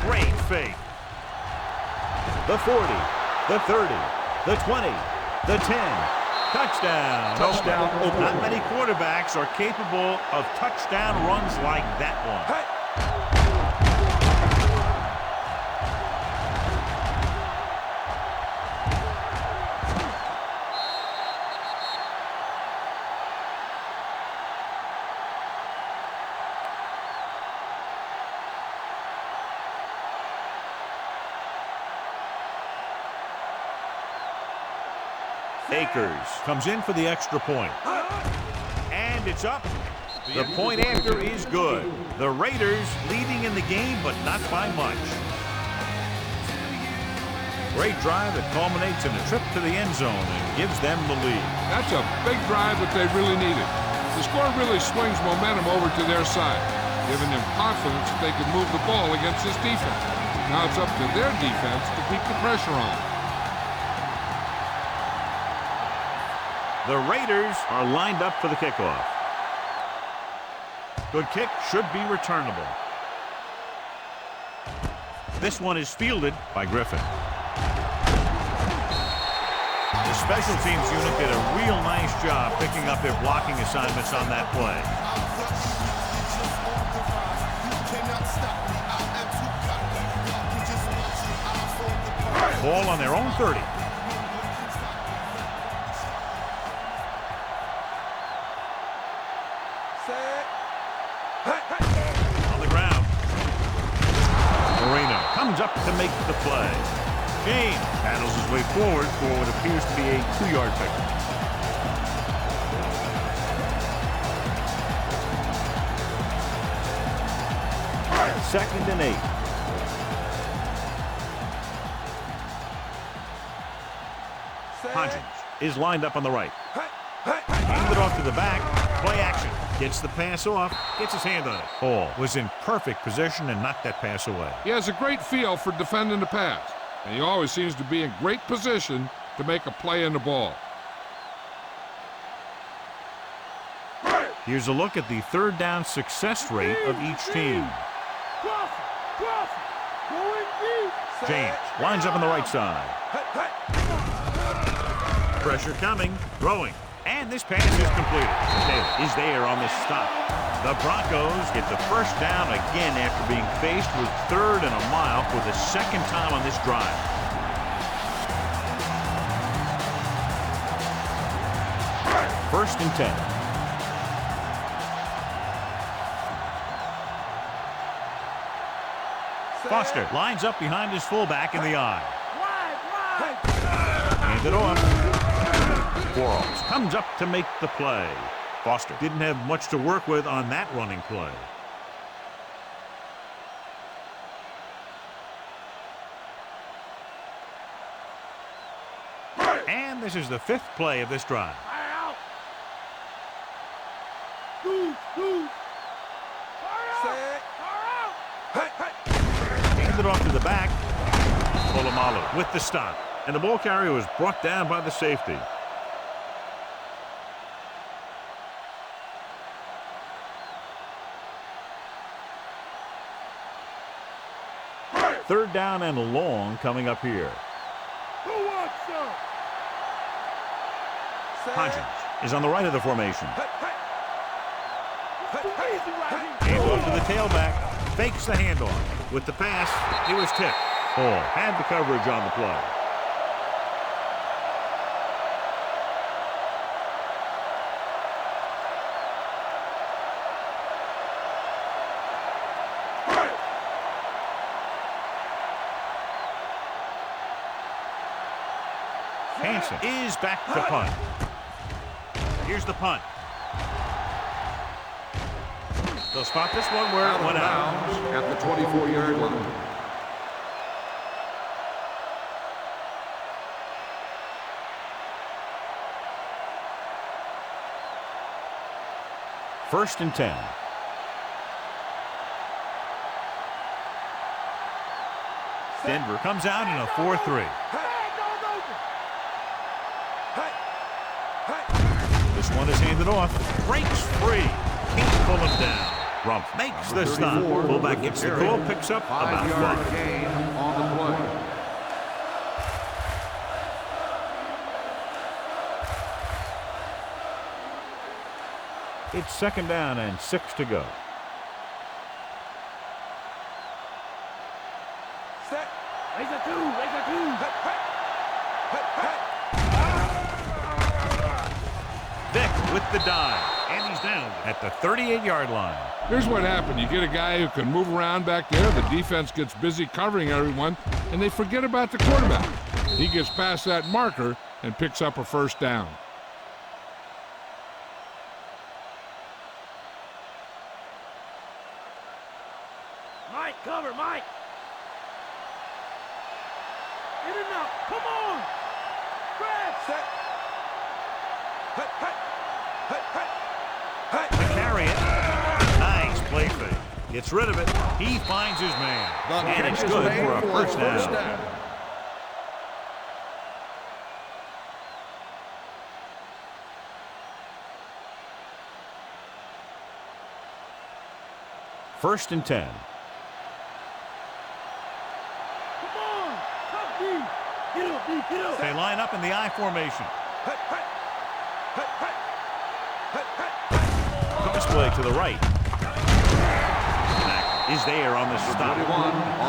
Great fake. The 40, the 30, the 20, the 10. Touchdown. Touchdown. Not many quarterbacks are capable of touchdown runs like that one. Akers comes in for the extra point. And it's up. The point after is good. The Raiders leading in the game, but not by much. Great drive that culminates in a trip to the end zone and gives them the lead. That's a big drive that they really needed. The score really swings momentum over to their side, giving them confidence that they can move the ball against this defense. Now it's up to their defense to keep the pressure on. The Raiders are lined up for the kickoff. Good kick, should be returnable. This one is fielded by Griffin. The special teams unit did a real nice job picking up their blocking assignments on that play. Ball on their own 30. On the ground. Moreno comes up to make the play. James paddles his way forward for what appears to be a 2-yard pickup. Second and 8. Hodgins is lined up on the right. Hand it off to the back. Play action. Gets the pass off. Gets his hand on it. Hall was in perfect position and knocked that pass away. He has a great feel for defending the pass, and he always seems to be in great position to make a play in the ball. Here's a look at the third down success rate of each team. James lines up on the right side. Pressure coming, throwing, and this pass is completed. Taylor is there on this stop. The Broncos get the first down again after being faced with 3rd and a mile for the second time on this drive. First and 10. Foster lines up behind his fullback in the I. Hand it off. Quarles comes up to make the play. Foster didn't have much to work with on that running play. And this is the 5th play of this drive. Hand it off to the back. Polamalu with the stop. And the ball carrier was brought down by the safety. Third down and long coming up here. Hodgins is on the right of the formation. Hand off to the tailback. Fakes the handoff. With the pass, he was tipped. Hall had the coverage on the play. Hansen is back to punt. Here's the punt. They'll spot this one where it went out. At the 24-yard line. First and 10. Denver comes out in a 4-3. This one is handed off. Breaks free. Can't pull him down. Rump makes the stop. Fullback gets the goal, picks up about 5. Gain on the play. It's second down and 6 to go. Vick with the dive, and he's down at the 38-yard line. Here's what happened. You get a guy who can move around back there. The defense gets busy covering everyone, and they forget about the quarterback. He gets past that marker and picks up a first down. Mike, cover, Mike. In and out. Come on. Grab. Set. To carry it. Nice play fake. Gets rid of it. He finds his man. And it's good for a first down. First and 10. They line up in the I formation. Cross play to the right. Mack is there on the stop.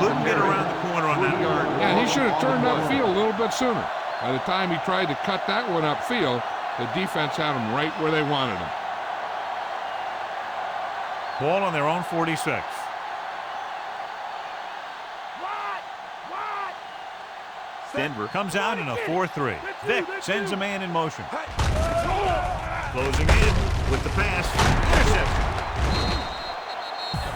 Couldn't get around the corner on that one. Yeah, he should have turned upfield a little bit sooner. By the time he tried to cut that one upfield, the defense had him right where they wanted him. Ball on their own 46. Denver comes out in a 4-3. Vick sends a man in motion. Closing in with the pass. Interception.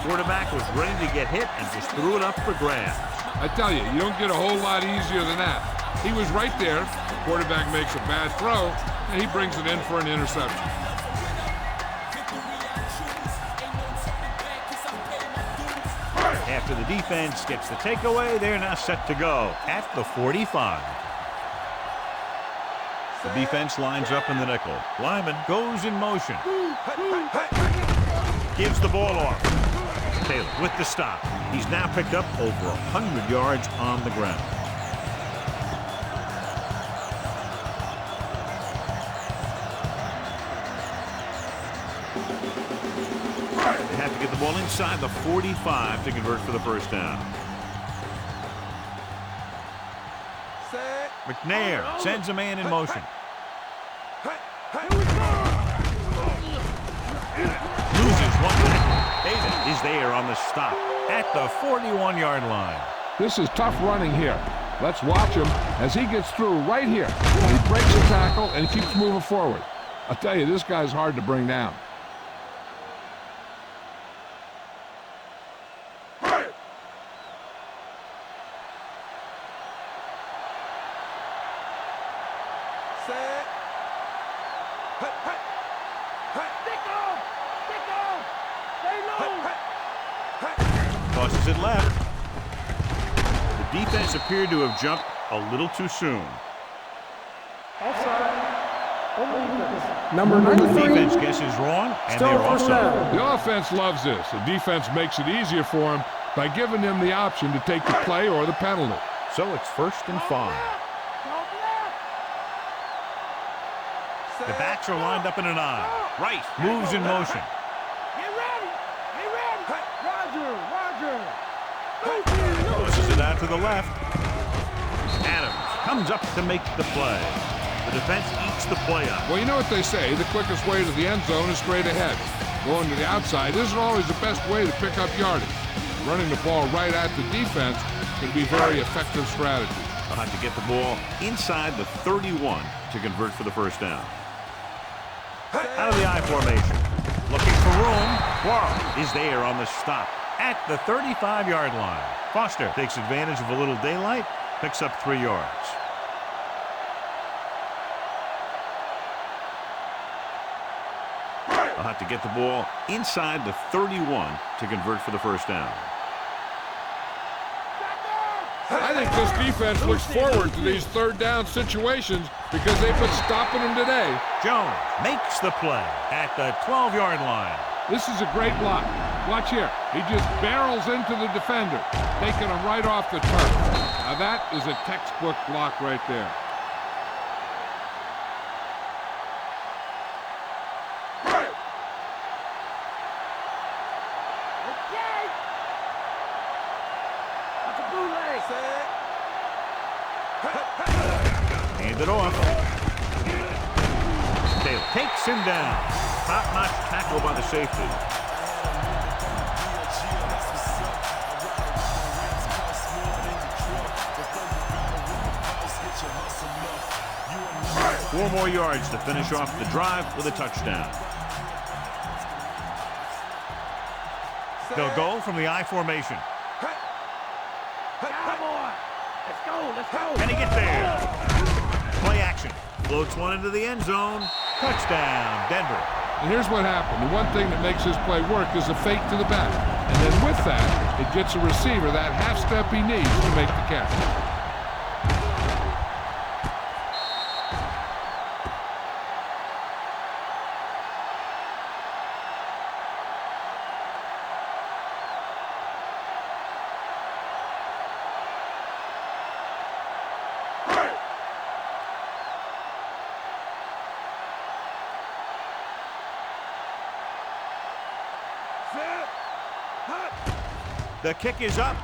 Quarterback was ready to get hit and just threw it up for grabs. I tell you, you don't get a whole lot easier than that. He was right there. The quarterback makes a bad throw, and he brings it in for an interception. After the defense gets the takeaway, they're now set to go at the 45. The defense lines up in the nickel. Lyman goes in motion. Gives the ball off. Taylor with the stop. He's now picked up over 100 yards on the ground. They have to get the ball inside the 45 to convert for the first down. McNair sends a man in motion. Loses one back. David is there on the stop at the 41-yard line. This is tough running here. Let's watch him as he gets through right here. He breaks a tackle and keeps moving forward. I'll tell you, this guy's hard to bring down. Tosses it left. The defense appeared to have jumped a little too soon. Offside. Number 93. The defense guesses wrong, and Still they're first offside. down. The offense loves this. The defense makes it easier for him by giving him the option to take the play or the penalty. So it's first and 5. The backs are lined up in an I. Rice moves in motion. Get ready. Get ready. Roger. Pushes it out to the left. Adams comes up to make the play. The defense eats the play up. Well, you know what they say, the quickest way to the end zone is straight ahead. Going to the outside isn't always the best way to pick up yardage. Running the ball right at the defense can be a very effective strategy. They'll have to get the ball inside the 31 to convert for the first down. Out of the I formation. Looking for room. Quarles is there on the stop at the 35-yard line. Foster takes advantage of a little daylight, picks up 3 yards. A They'll have to get the ball inside the 31 to convert for the first down. I think this defense looks forward to these third down situations because they've been stopping them today. Jones makes the play at the 12-yard line. This is a great block. Watch here. He just barrels into the defender, taking him right off the turf. Now that is a textbook block right there. Hand it off. Taylor takes him down. Top-notch tackle by the safety. Four more yards to finish off the drive with a touchdown. They'll go from the I formation. Let's go. Can he get there? Play action. Floats one into the end zone. Touchdown, Denver. And here's what happened. The one thing that makes this play work is a fake to the back. And then with that, it gets a receiver that half step he needs to make the catch. The kick is up.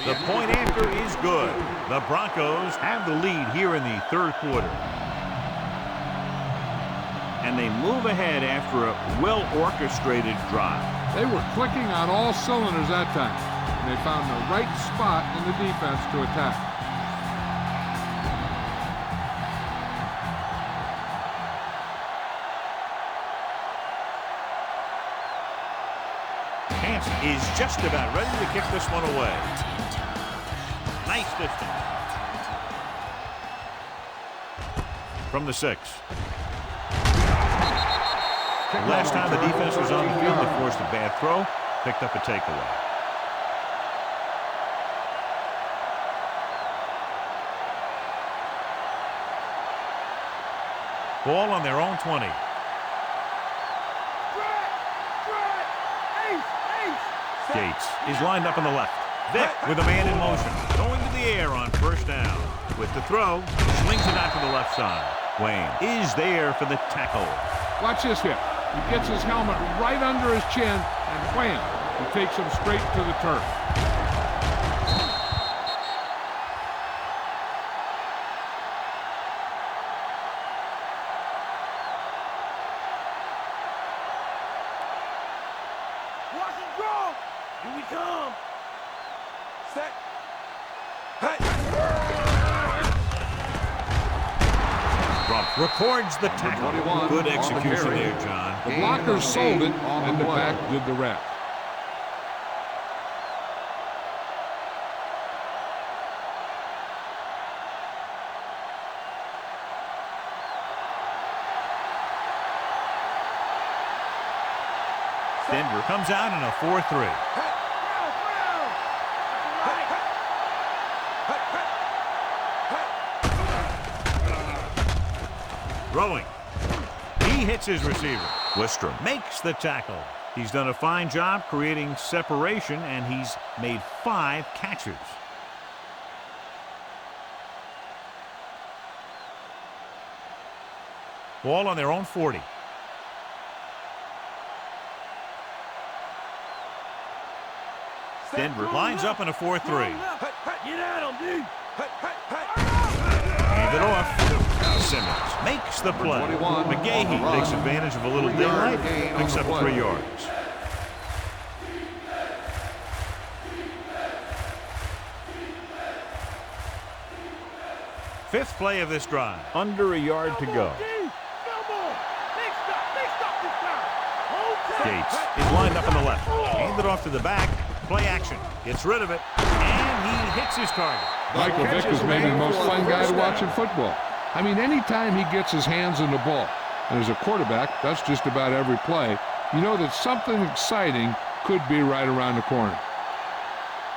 The point after is good. The Broncos have the lead here in the third quarter. And they move ahead after a well-orchestrated drive. They were clicking on all cylinders that time. And they found the right spot in the defense to attack. Is just about ready to kick this one away. Nice distance. From the 6. Last time the defense was on the field, they forced a bad throw, picked up a takeaway. Ball on their own 20. Gates is lined up on the left. Vick with a man in motion. Going to the air on first down. With the throw, slings it out to the left side. Wayne is there for the tackle. Watch this here. He gets his helmet right under his chin, and wham, he takes him straight to the turf. Here we come. Set. Hey. Records the tackle. Good execution there, John. The blockers sold it, and the back did the rest. Denver comes out in a 4-3. Throwing. He hits his receiver. Wistrom makes the tackle. He's done a fine job creating separation, and he's made 5 catches. Ball on their own 40. Denver lines up in a 4-3. Get at him, dude. Hand it off. Simmons makes the play. McGahee takes advantage of a little daylight, picks up 3 yards. Fifth play of this drive. Under a yard to go. Gates is lined up on the left. Hand it off to the back. Play action. Gets rid of it. And he hits his target. Michael Vick is maybe the most fun guy to watch in football. I mean, anytime he gets his hands on the ball, And as a quarterback, that's just about every play. You know that something exciting could be right around the corner.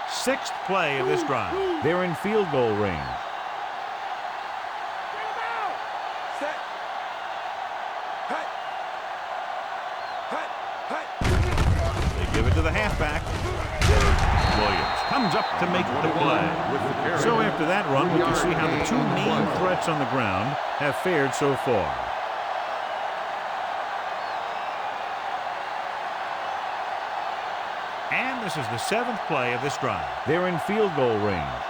Sixth play of this drive. They're in field goal range. Set. Hey. Hey. Hey. They give it to the halfback. Williams comes up to make the play. So after that run, we can see how the two main threats on the ground have fared so far. And this is the seventh play of this drive. They're in field goal range.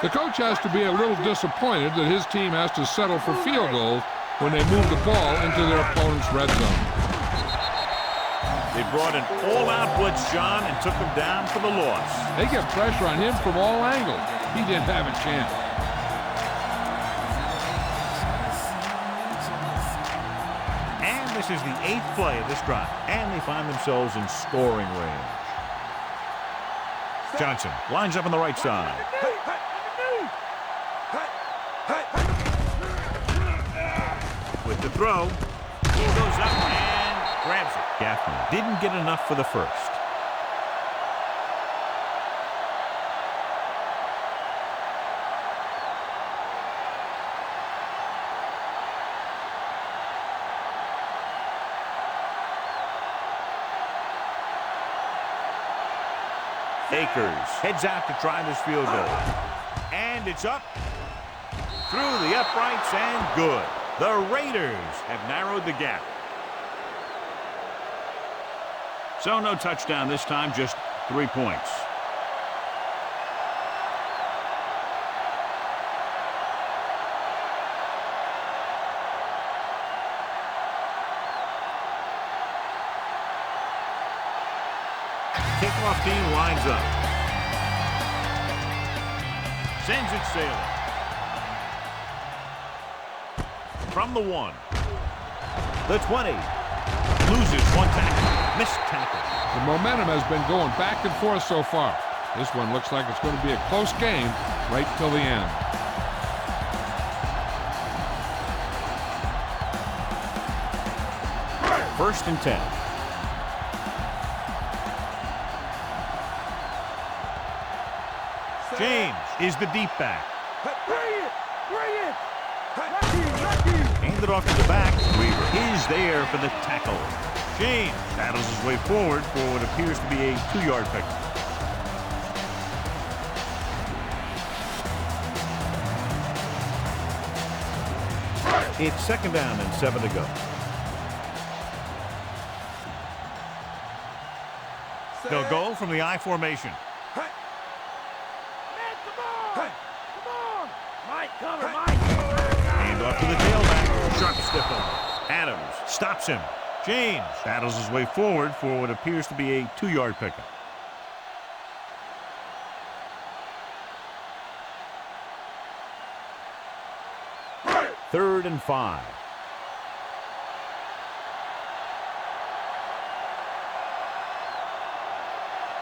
The coach has to be a little disappointed that his team has to settle for field goals when they move the ball into their opponent's red zone. They brought an all-out blitz, John, and took him down for the loss. They get pressure on him from all angles. He didn't have a chance. And this is the eighth play of this drive, and they find themselves in scoring range. Johnson lines up on the right side. Hey. Hey. Hey. With the throw, he goes up and grabs it. Gaffney didn't get enough for the first. Akers heads out to try this field goal. And it's up through the uprights and good. The Raiders have narrowed the gap. So no touchdown this time, just 3 points. Kickoff team lines up. Sends it sailing. From the 1. The 20. Loses one tackle. Missed tackle. The momentum has been going back and forth so far. This one looks like it's going to be a close game right till the end. First and 10. James is the deep back. Bring it. Handed off to the back. Weaver is there for the tackle. James battles his way forward for what appears to be a 2-yard pickup. It's second down and 7 to go. They'll go from the I formation. Hey. Man, come on. Mike, cover, Mike. Hand off to the tailback. Sharp stiff arm. Adams stops him. James battles his way forward for what appears to be a 2-yard pickup. Third and 5.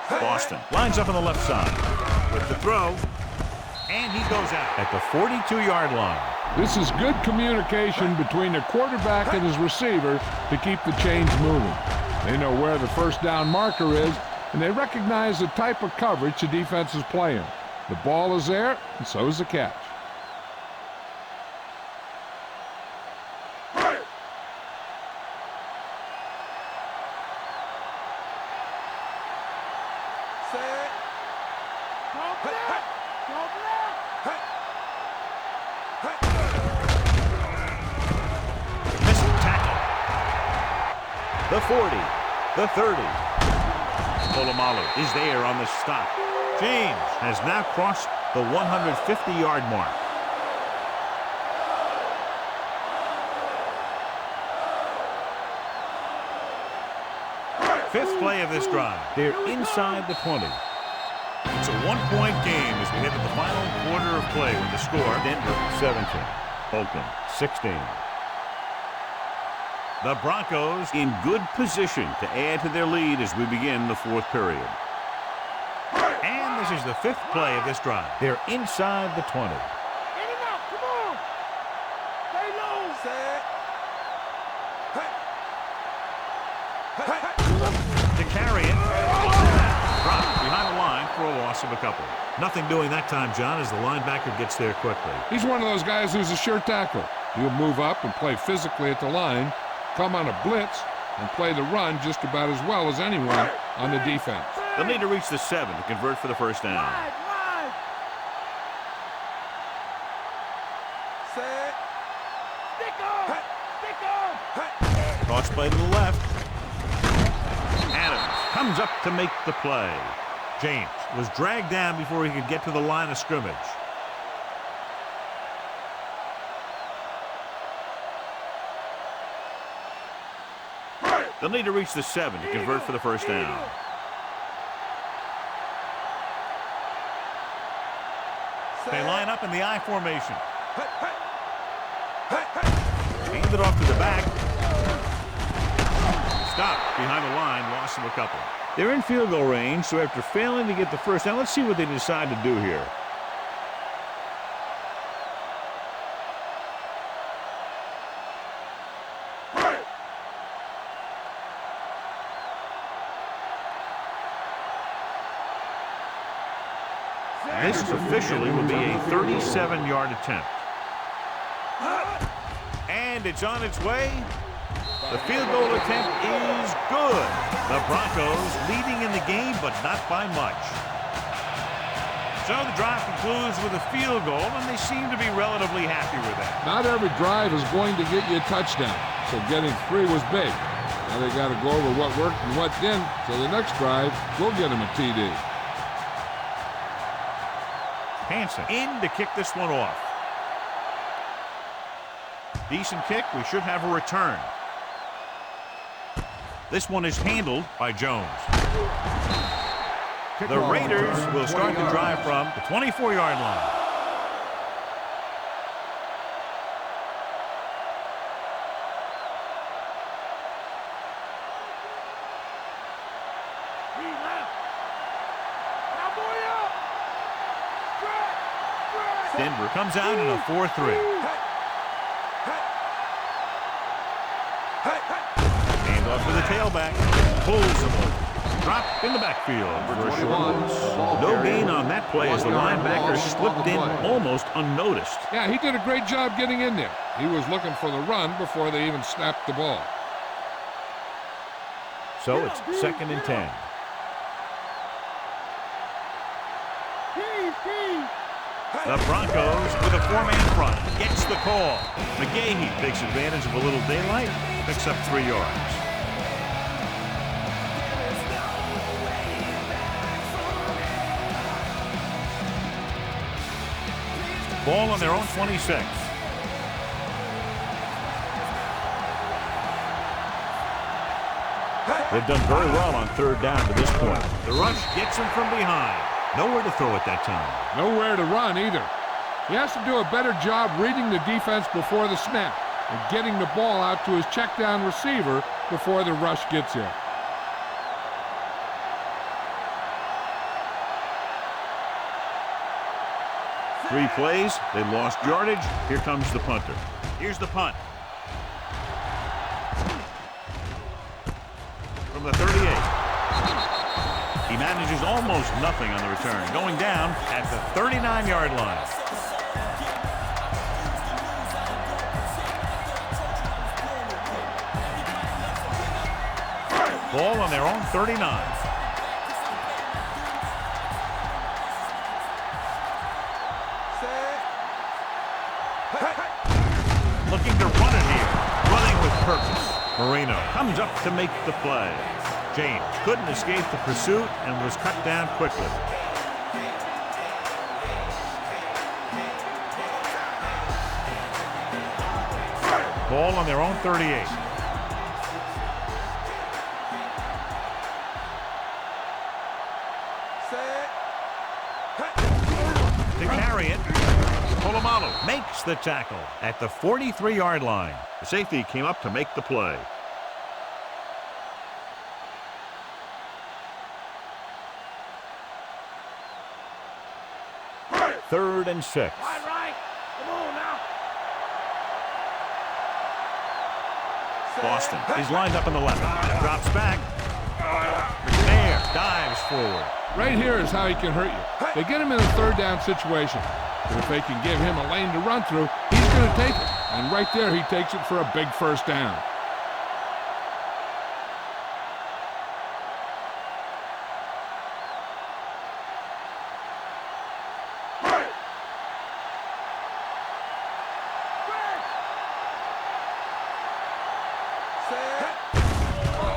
Boston lines up on the left side with the throw, and he goes out at the 42-yard line. This is good communication between the quarterback and his receiver to keep the chains moving. They know where the first down marker is, and they recognize the type of coverage the defense is playing. The ball is there, and so is the catch. Set. Missed tackle. The 40, the 30. Polamalu is there on the stop. James has now crossed the 150-yard mark. Fifth play of this drive. They're inside the 20. It's a one-point game as we head to the final quarter of play with the score. Denver 17, Oakland 16. The Broncos in good position to add to their lead as we begin the fourth period. And this is the fifth play of this drive. They're inside the 20. loss of a couple. Nothing doing that time, John, as the linebacker gets there quickly. He's one of those guys who's a sure tackler. He'll move up and play physically at the line, come on a blitz, and play the run just about as well as anyone on the defense. They'll need to reach the 7 to convert for the first down. Wide. Set. Stick on. Stick on. Toss play to the left. Adams comes up to make the play. James was dragged down before he could get to the line of scrimmage. They'll need to reach the 7 to convert for the first down. They line up in the I formation. Hand it off to the back. Stop behind the line, loss of a couple. They're in field goal range, so after failing to get the first down, let's see what they decide to do here. This officially will be a 37-yard attempt. And it's on its way. The field goal attempt is good. The Broncos leading in the game, but not by much. So the drive concludes with a field goal, and they seem to be relatively happy with that. Not every drive is going to get you a touchdown, so getting 3 was big. Now they got to go over what worked and what didn't, so the next drive will get them a TD. Hansen in to kick this one off. Decent kick. We should have a return. This one is handled by Jones. The Raiders will start the drive from the 24-yard line. Denver comes out in a 4-3. Hand off to the tailback. Pulls him. Drop in the backfield for a short loss. No gain on that play as the linebacker slipped in almost unnoticed. Yeah, he did a great job getting in there. He was looking for the run before they even snapped the ball. So it's 2nd and 10. The Broncos with a 4-man front. Gets the call. McGahee takes advantage of a little daylight. Picks up 3 yards. Ball on their own 26. They've done very well on 3rd down to this point. The rush gets him from behind. Nowhere to throw at that time. Nowhere to run either. He has to do a better job reading the defense before the snap and getting the ball out to his check down receiver before the rush gets here. Three plays, they lost yardage. Here comes the punter. Here's the punt. From the 38. He manages almost nothing on the return, going down at the 39-yard line. Ball on their own 39. Looking to run it here. Running with purpose. Marino comes up to make the play. James couldn't escape the pursuit and was cut down quickly. Ball on their own 38. To carry it, Polamalu makes the tackle at the 43-yard line. The safety came up to make the play. Third and 6. Right. Come on now. Boston is lined up on the left. Drops back. McNair dives forward. Right here is how he can hurt you. They get him in a third down situation. But if they can give him a lane to run through, he's going to take it. And right there, he takes it for a big first down.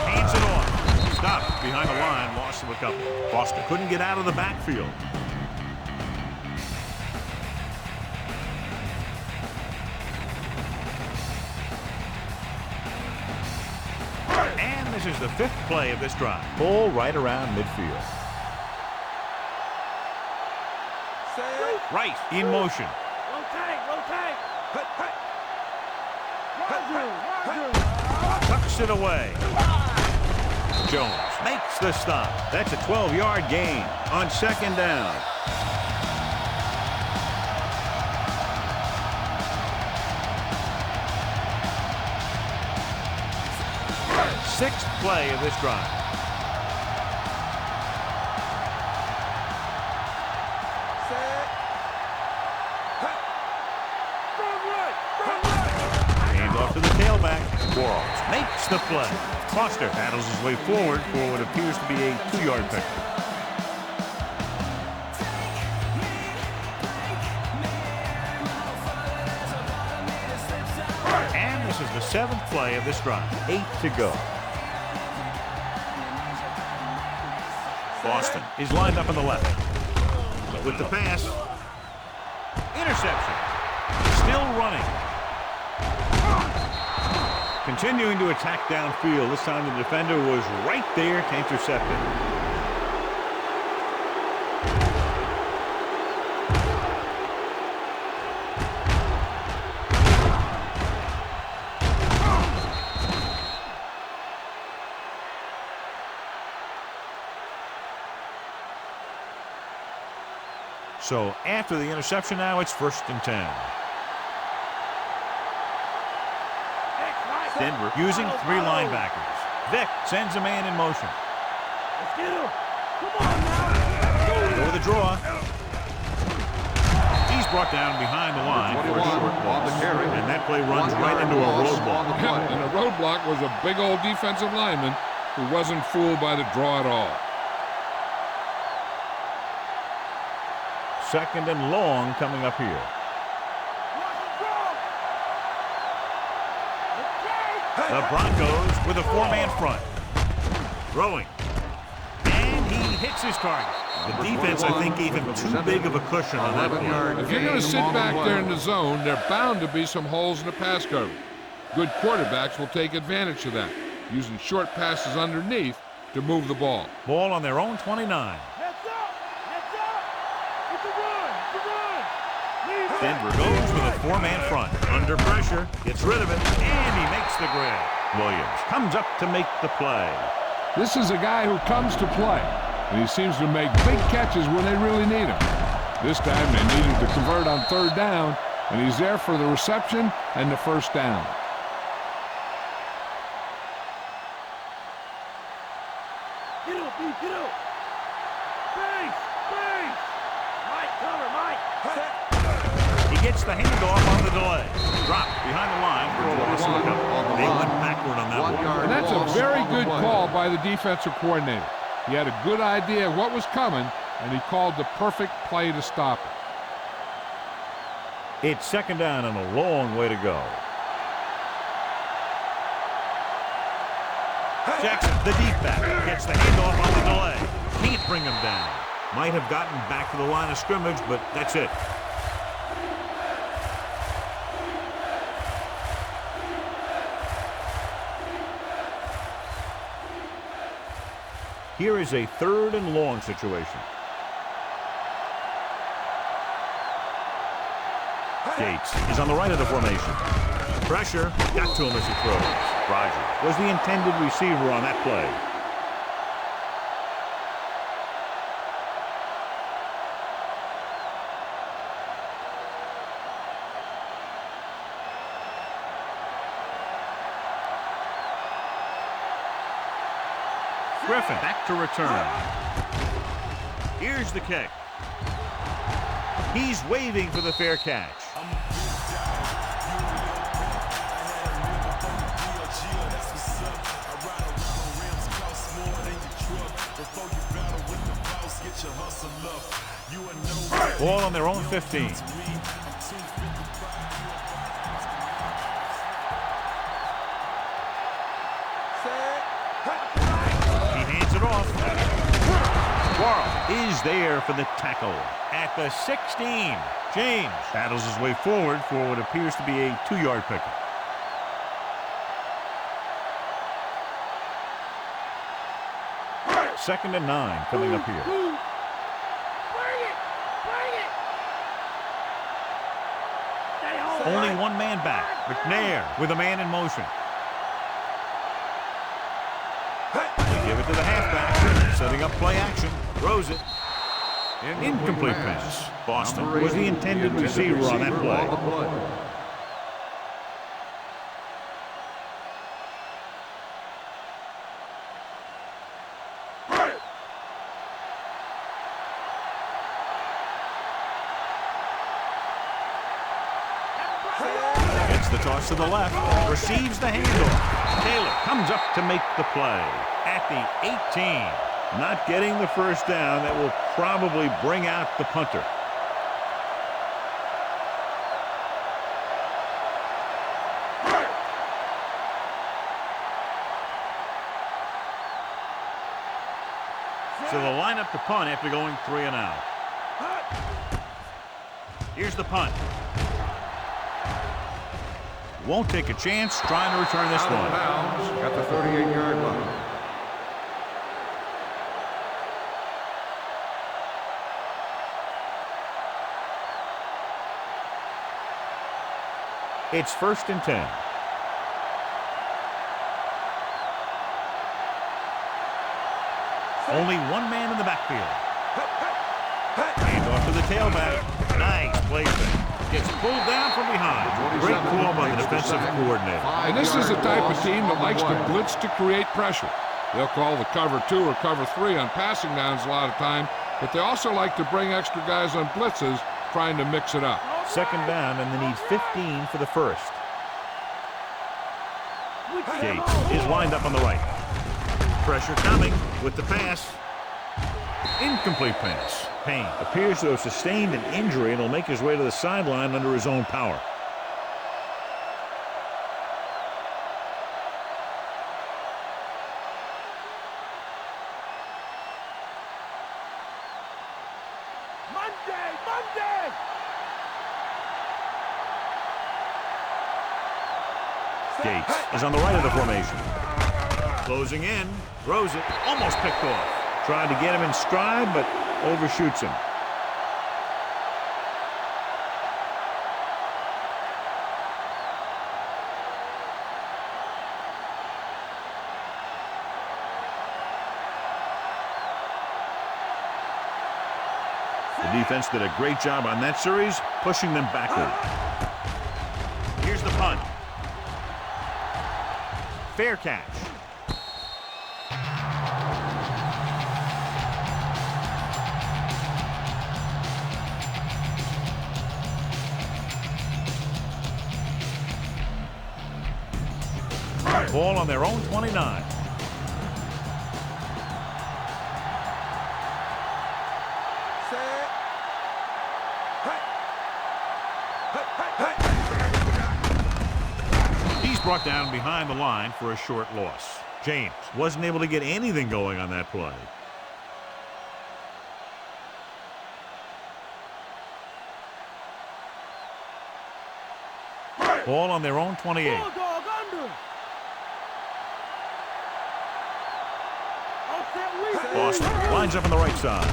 Hands it off. Stopped behind the line, loss of a couple. Foster couldn't get out of the backfield. And this is the 5th play of this drive. Ball right around midfield. Right in motion. Rotate, rotate. Tucks it away. Jones makes the stop. That's a 12-yard gain on 2nd down. 6th play of this drive. Hand off to the tailback. Quarles makes the play. Foster battles his way forward for what appears to be a 2-yard pickup. And this is the 7th play of this drive. 8 to go. Boston is lined up on the left. But with the pass, interception. Still running. Continuing to attack downfield. This time the defender was right there to intercept it. So after the interception now, it's 1st and 10. Denver using 3 linebackers. Vick sends a man in motion. Let's get him. Come on now. Go with the draw. He's brought down behind the line for a short loss. And that play runs right into a roadblock. And a roadblock was a big old defensive lineman who wasn't fooled by the draw at all. 2nd and long coming up here. The Broncos with a 4-man front. Throwing. And he hits his target. The defense, I think, gave him too big of a cushion on that play. If you're going to sit back there in the zone, there are bound to be some holes in the pass coverage. Good quarterbacks will take advantage of that, using short passes underneath to move the ball. Ball on their own 29. Heads up. Heads up. It's a run. It's a run. Leave it. Denver goes with a 4-man front. Under pressure, gets rid of it, and he makes the grab. Williams comes up to make the play. This is a guy who comes to play, and he seems to make big catches when they really need him. This time they needed to convert on 3rd down, and he's there for the reception and the 1st down. Get up, B. Get up. Base. Base. Mike, cover, Mike. He gets the handoff on the delay. Dropped behind the line for a loss of a couple. They went backward on that one. And that's a very good call by the defensive coordinator. He had a good idea of what was coming, and he called the perfect play to stop it. It's 2nd down and a long way to go. Jackson, the deep back, gets the handoff on the delay. Can't bring him down. Might have gotten back to the line of scrimmage, but that's it. Here is a 3rd and long situation. Gates is on the right of the formation. Pressure got to him as he throws. Rogers was the intended receiver on that play. Griffin back to return. Here's the kick. He's waving for the fair catch. Ball on their own 15. He hands it off. Quarles is there for the tackle. At the 16, James battles his way forward for what appears to be a 2-yard pickup. Second and 9 coming up here. Only one man back. McNair with a man in motion. They give it to the halfback. Setting up play action. Throws it. Incomplete pass. Boston was the intended receiver on that play. Gets the toss to the left. Receives the handoff. Taylor comes up to make the play. At the 18. Not getting the first down. That will probably bring out the punter. So they'll line up to punt after going 3 and out. Here's the punt. Won't take a chance trying to return this one. At the 38-yard line. It's 1st and 10. Only one man in the backfield. Hand off to the tailback. Nice placement. Gets pulled down from behind. Great call by the defensive coordinator. And this is the type of team that likes to blitz to create pressure. They'll call the cover 2 or cover 3 on passing downs a lot of time, but they also like to bring extra guys on blitzes, trying to mix it up. Second down, and they need 15 for the first. Gates is lined up on the right. Pressure coming with the pass. Incomplete pass. Payne appears to have sustained an injury and will make his way to the sideline under his own power. Monday! Gates is on the right of the formation. Closing in, throws it, almost picked off. Tried to get him in stride, but overshoots him. The defense did a great job on that series, pushing them backward. Here's the punt. Fair catch. Ball on their own 29. He's brought down behind the line for a short loss. James wasn't able to get anything going on that play. Ball on their own 28. Boston lines up on the right side.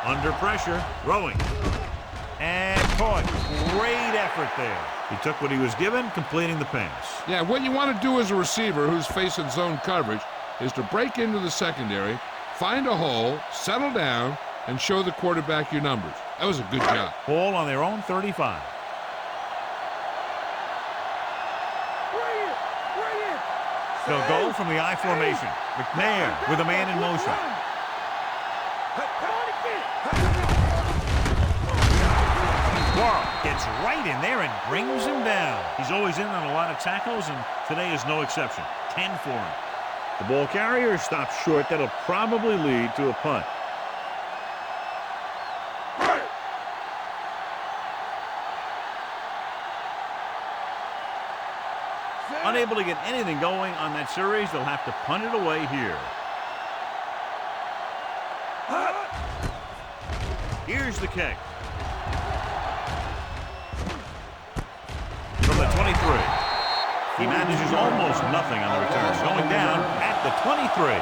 Under pressure, throwing. And caught. Great effort there. He took what he was given, completing the pass. Yeah, what you want to do as a receiver who's facing zone coverage is to break into the secondary, find a hole, settle down, and show the quarterback your numbers. That was a good job. Ball on their own 35. They'll go from the I formation. McNair with a man in motion. Guara gets right in there and brings him down. He's always in on a lot of tackles, and today is no exception. 10 for him. The ball carrier stops short. That'll probably lead to a punt. Unable to get anything going on that series, they'll have to punt it away here. Here's the kick. From the 23. He manages almost nothing on the return. Going down at the 23.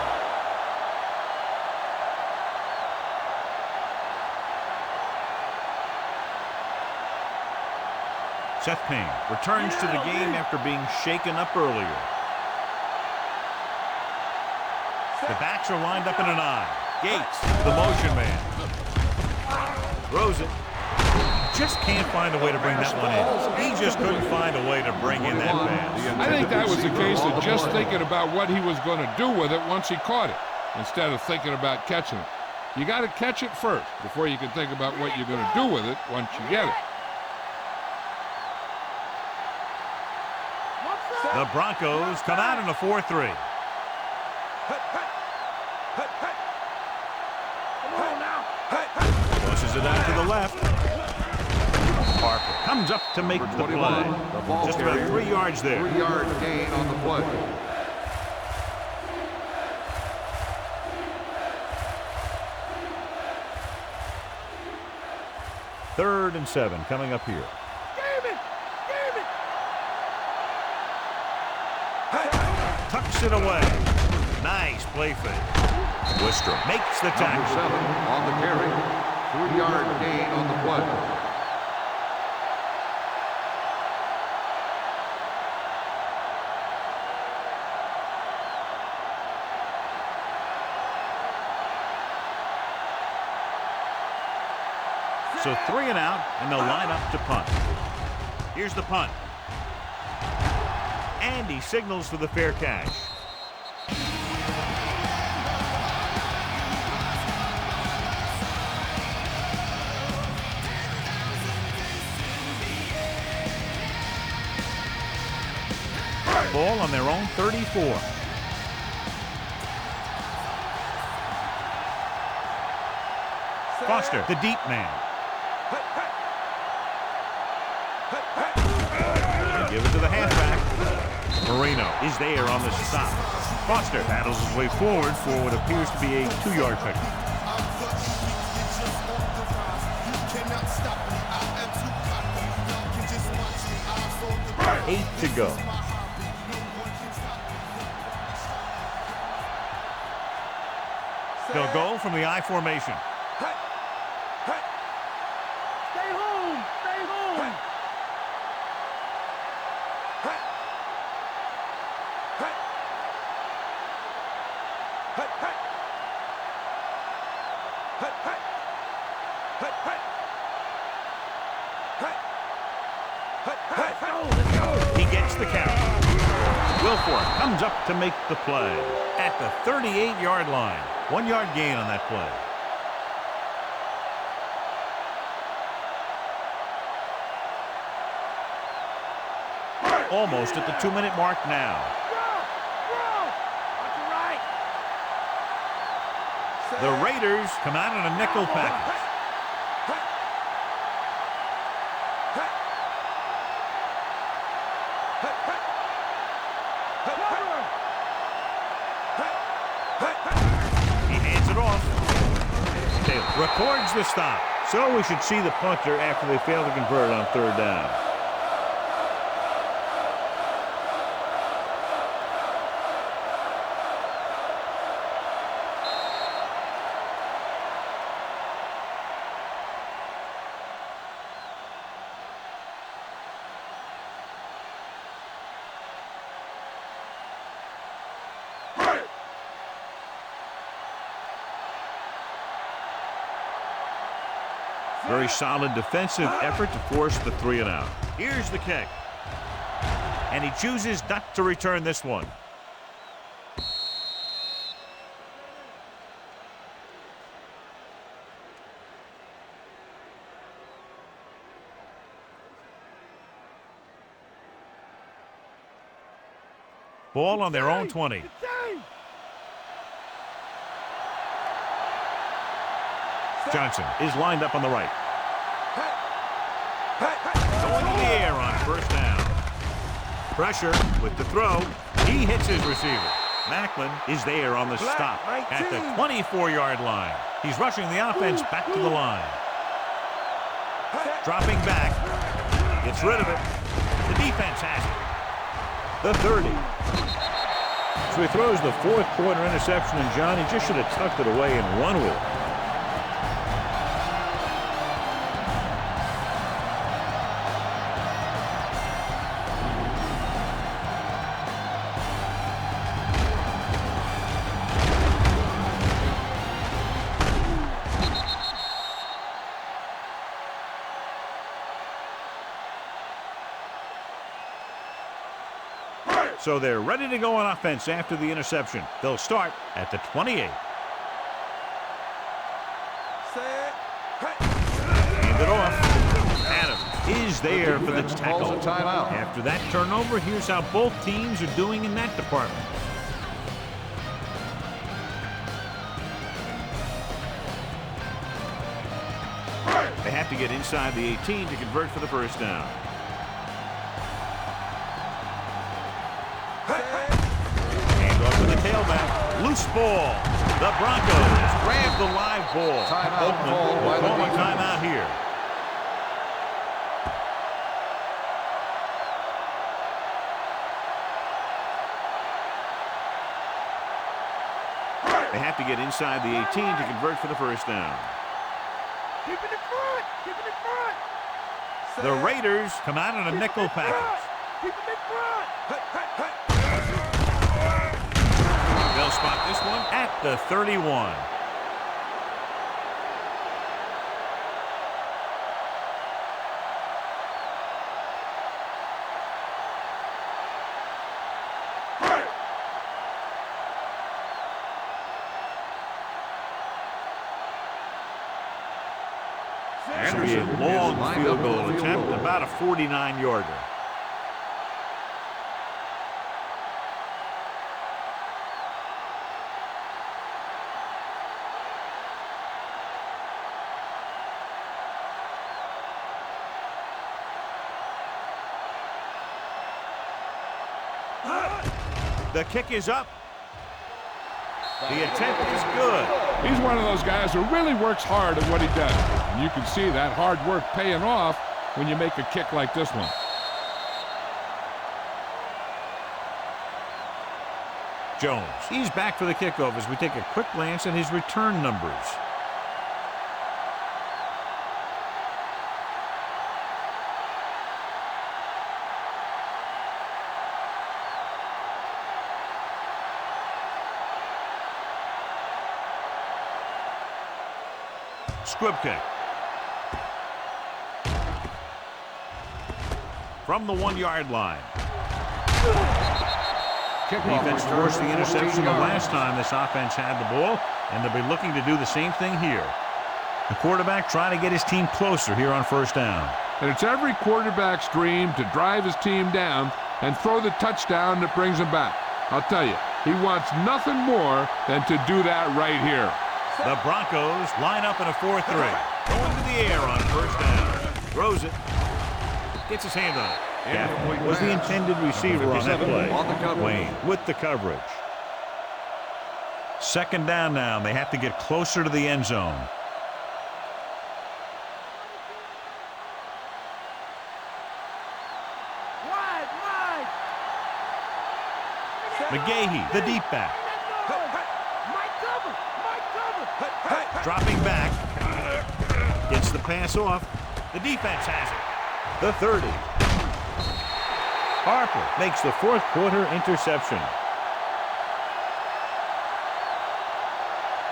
Seth Payne returns to the game after being shaken up earlier. The backs are lined up in an eye. Gates, the motion man. Throws it. Just can't find a way to bring that one in. He just couldn't find a way to bring in that pass. I think that was a case of just thinking about what he was going to do with it once he caught it, instead of thinking about catching it. You got to catch it first before you can think about what you're going to do with it once you get it. The Broncos come out in a 4-3. Pushes it out to the left. Parker comes up to make the play. Just about 3 yards there. 3-yard gain on the play. Third and 7 coming up here. Tucks it away. Nice play fake. Wistrom makes the tackle. Number 7 on the carry. 3-yard gain on the play. So 3 and out, and they'll line up to punt. Here's the punt. And he signals for the fair catch. Ball on their own 34. Foster, the deep man. And give it to the halfback. Marino is there on the stop. Foster battles his way forward for what appears to be a 2-yard pickup. Eight to go. They'll go from the I formation. Stay home! Stay home! He gets the count. Wilfork comes up to make the play at the 38-yard line. 1-yard gain on that play. Almost at the 2-minute mark now. The Raiders come out in a nickel package. He hands it off. Taylor records the stop. So we should see the punter after they fail to convert on 3rd down. Very solid defensive effort to force the 3 and out. Here's the kick. And he chooses not to return this one. Ball on their own 20. Johnson is lined up on the right. Going to the air on first down. Pressure with the throw. He hits his receiver. Macklin is there on the stop at the 24-yard line. He's rushing the offense back to the line. Dropping back. Gets rid of it. The defense has it. The 30. So he throws the fourth quarter interception, and John, he just should have tucked it away and run with it. So they're ready to go on offense after the interception. They'll start at the 28. Hand it off. Adams is there for the tackle. After that turnover, here's how both teams are doing in that department. They have to get inside the 18 to convert for the first down. Tailback, loose ball. The Broncos grab the live ball. Oakland will call a timeout here. They have to get inside the 18 to convert for the first down. Keep it in front! Keep it in front! The Raiders come out in a nickel package. Keep it in front! They'll spot this one at the 31. This will be a long field goal attempt, about a 49-yarder. The kick is up. The attempt is good. He's one of those guys who really works hard at what he does. And you can see that hard work paying off when you make a kick like this one. Jones, he's back for the kickoff as we take a quick glance at his return numbers. Squib kick. From the 1-yard line. Defense forced the interception the last time this offense had the ball, and they'll be looking to do the same thing here. The quarterback trying to get his team closer here on first down. And it's every quarterback's dream to drive his team down and throw the touchdown that brings him back. I'll tell you, he wants nothing more than to do that right here. The Broncos line up in a 4-3. Going to the air on first down. Throws it. Gets his hand on it. Gaffney was the intended receiver on that play. Wayne with the coverage. Second down now. They have to get closer to the end zone. Wide! McGahee, the deep back. Dropping back. Gets the pass off. The defense has it. The 30. Harper makes the fourth quarter interception.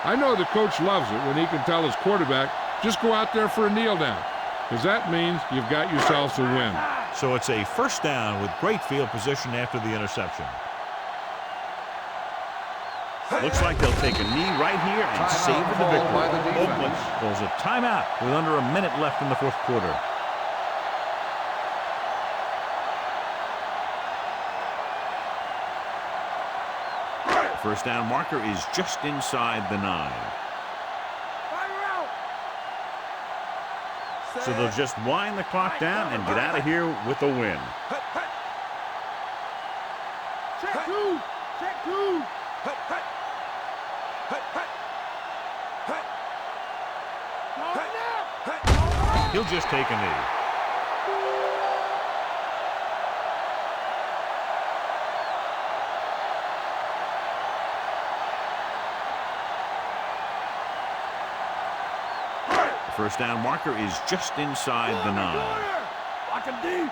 I know the coach loves it when he can tell his quarterback, just go out there for a kneel down, because that means you've got yourselves a win. So it's a first down with great field position after the interception. Looks like they'll take a knee right here and savor the victory. Oakland calls a timeout with under a minute left in the fourth quarter. First down marker is just inside the 9. So they'll just wind the clock down and get out of here with a win. Check two! Check two! He'll just take a knee. First down marker is just inside the 9. Lock him deep.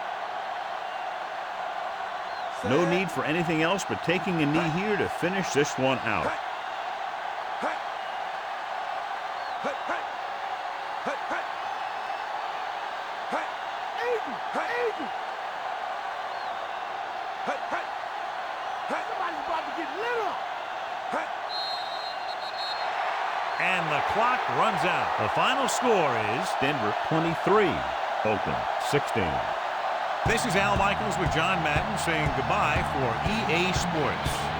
No need for anything else but taking a knee here to finish this one out. Somebody's about to get lit up. And the clock runs out. The final score is Denver 23, Oakland 16. This is Al Michaels with John Madden saying goodbye for EA Sports.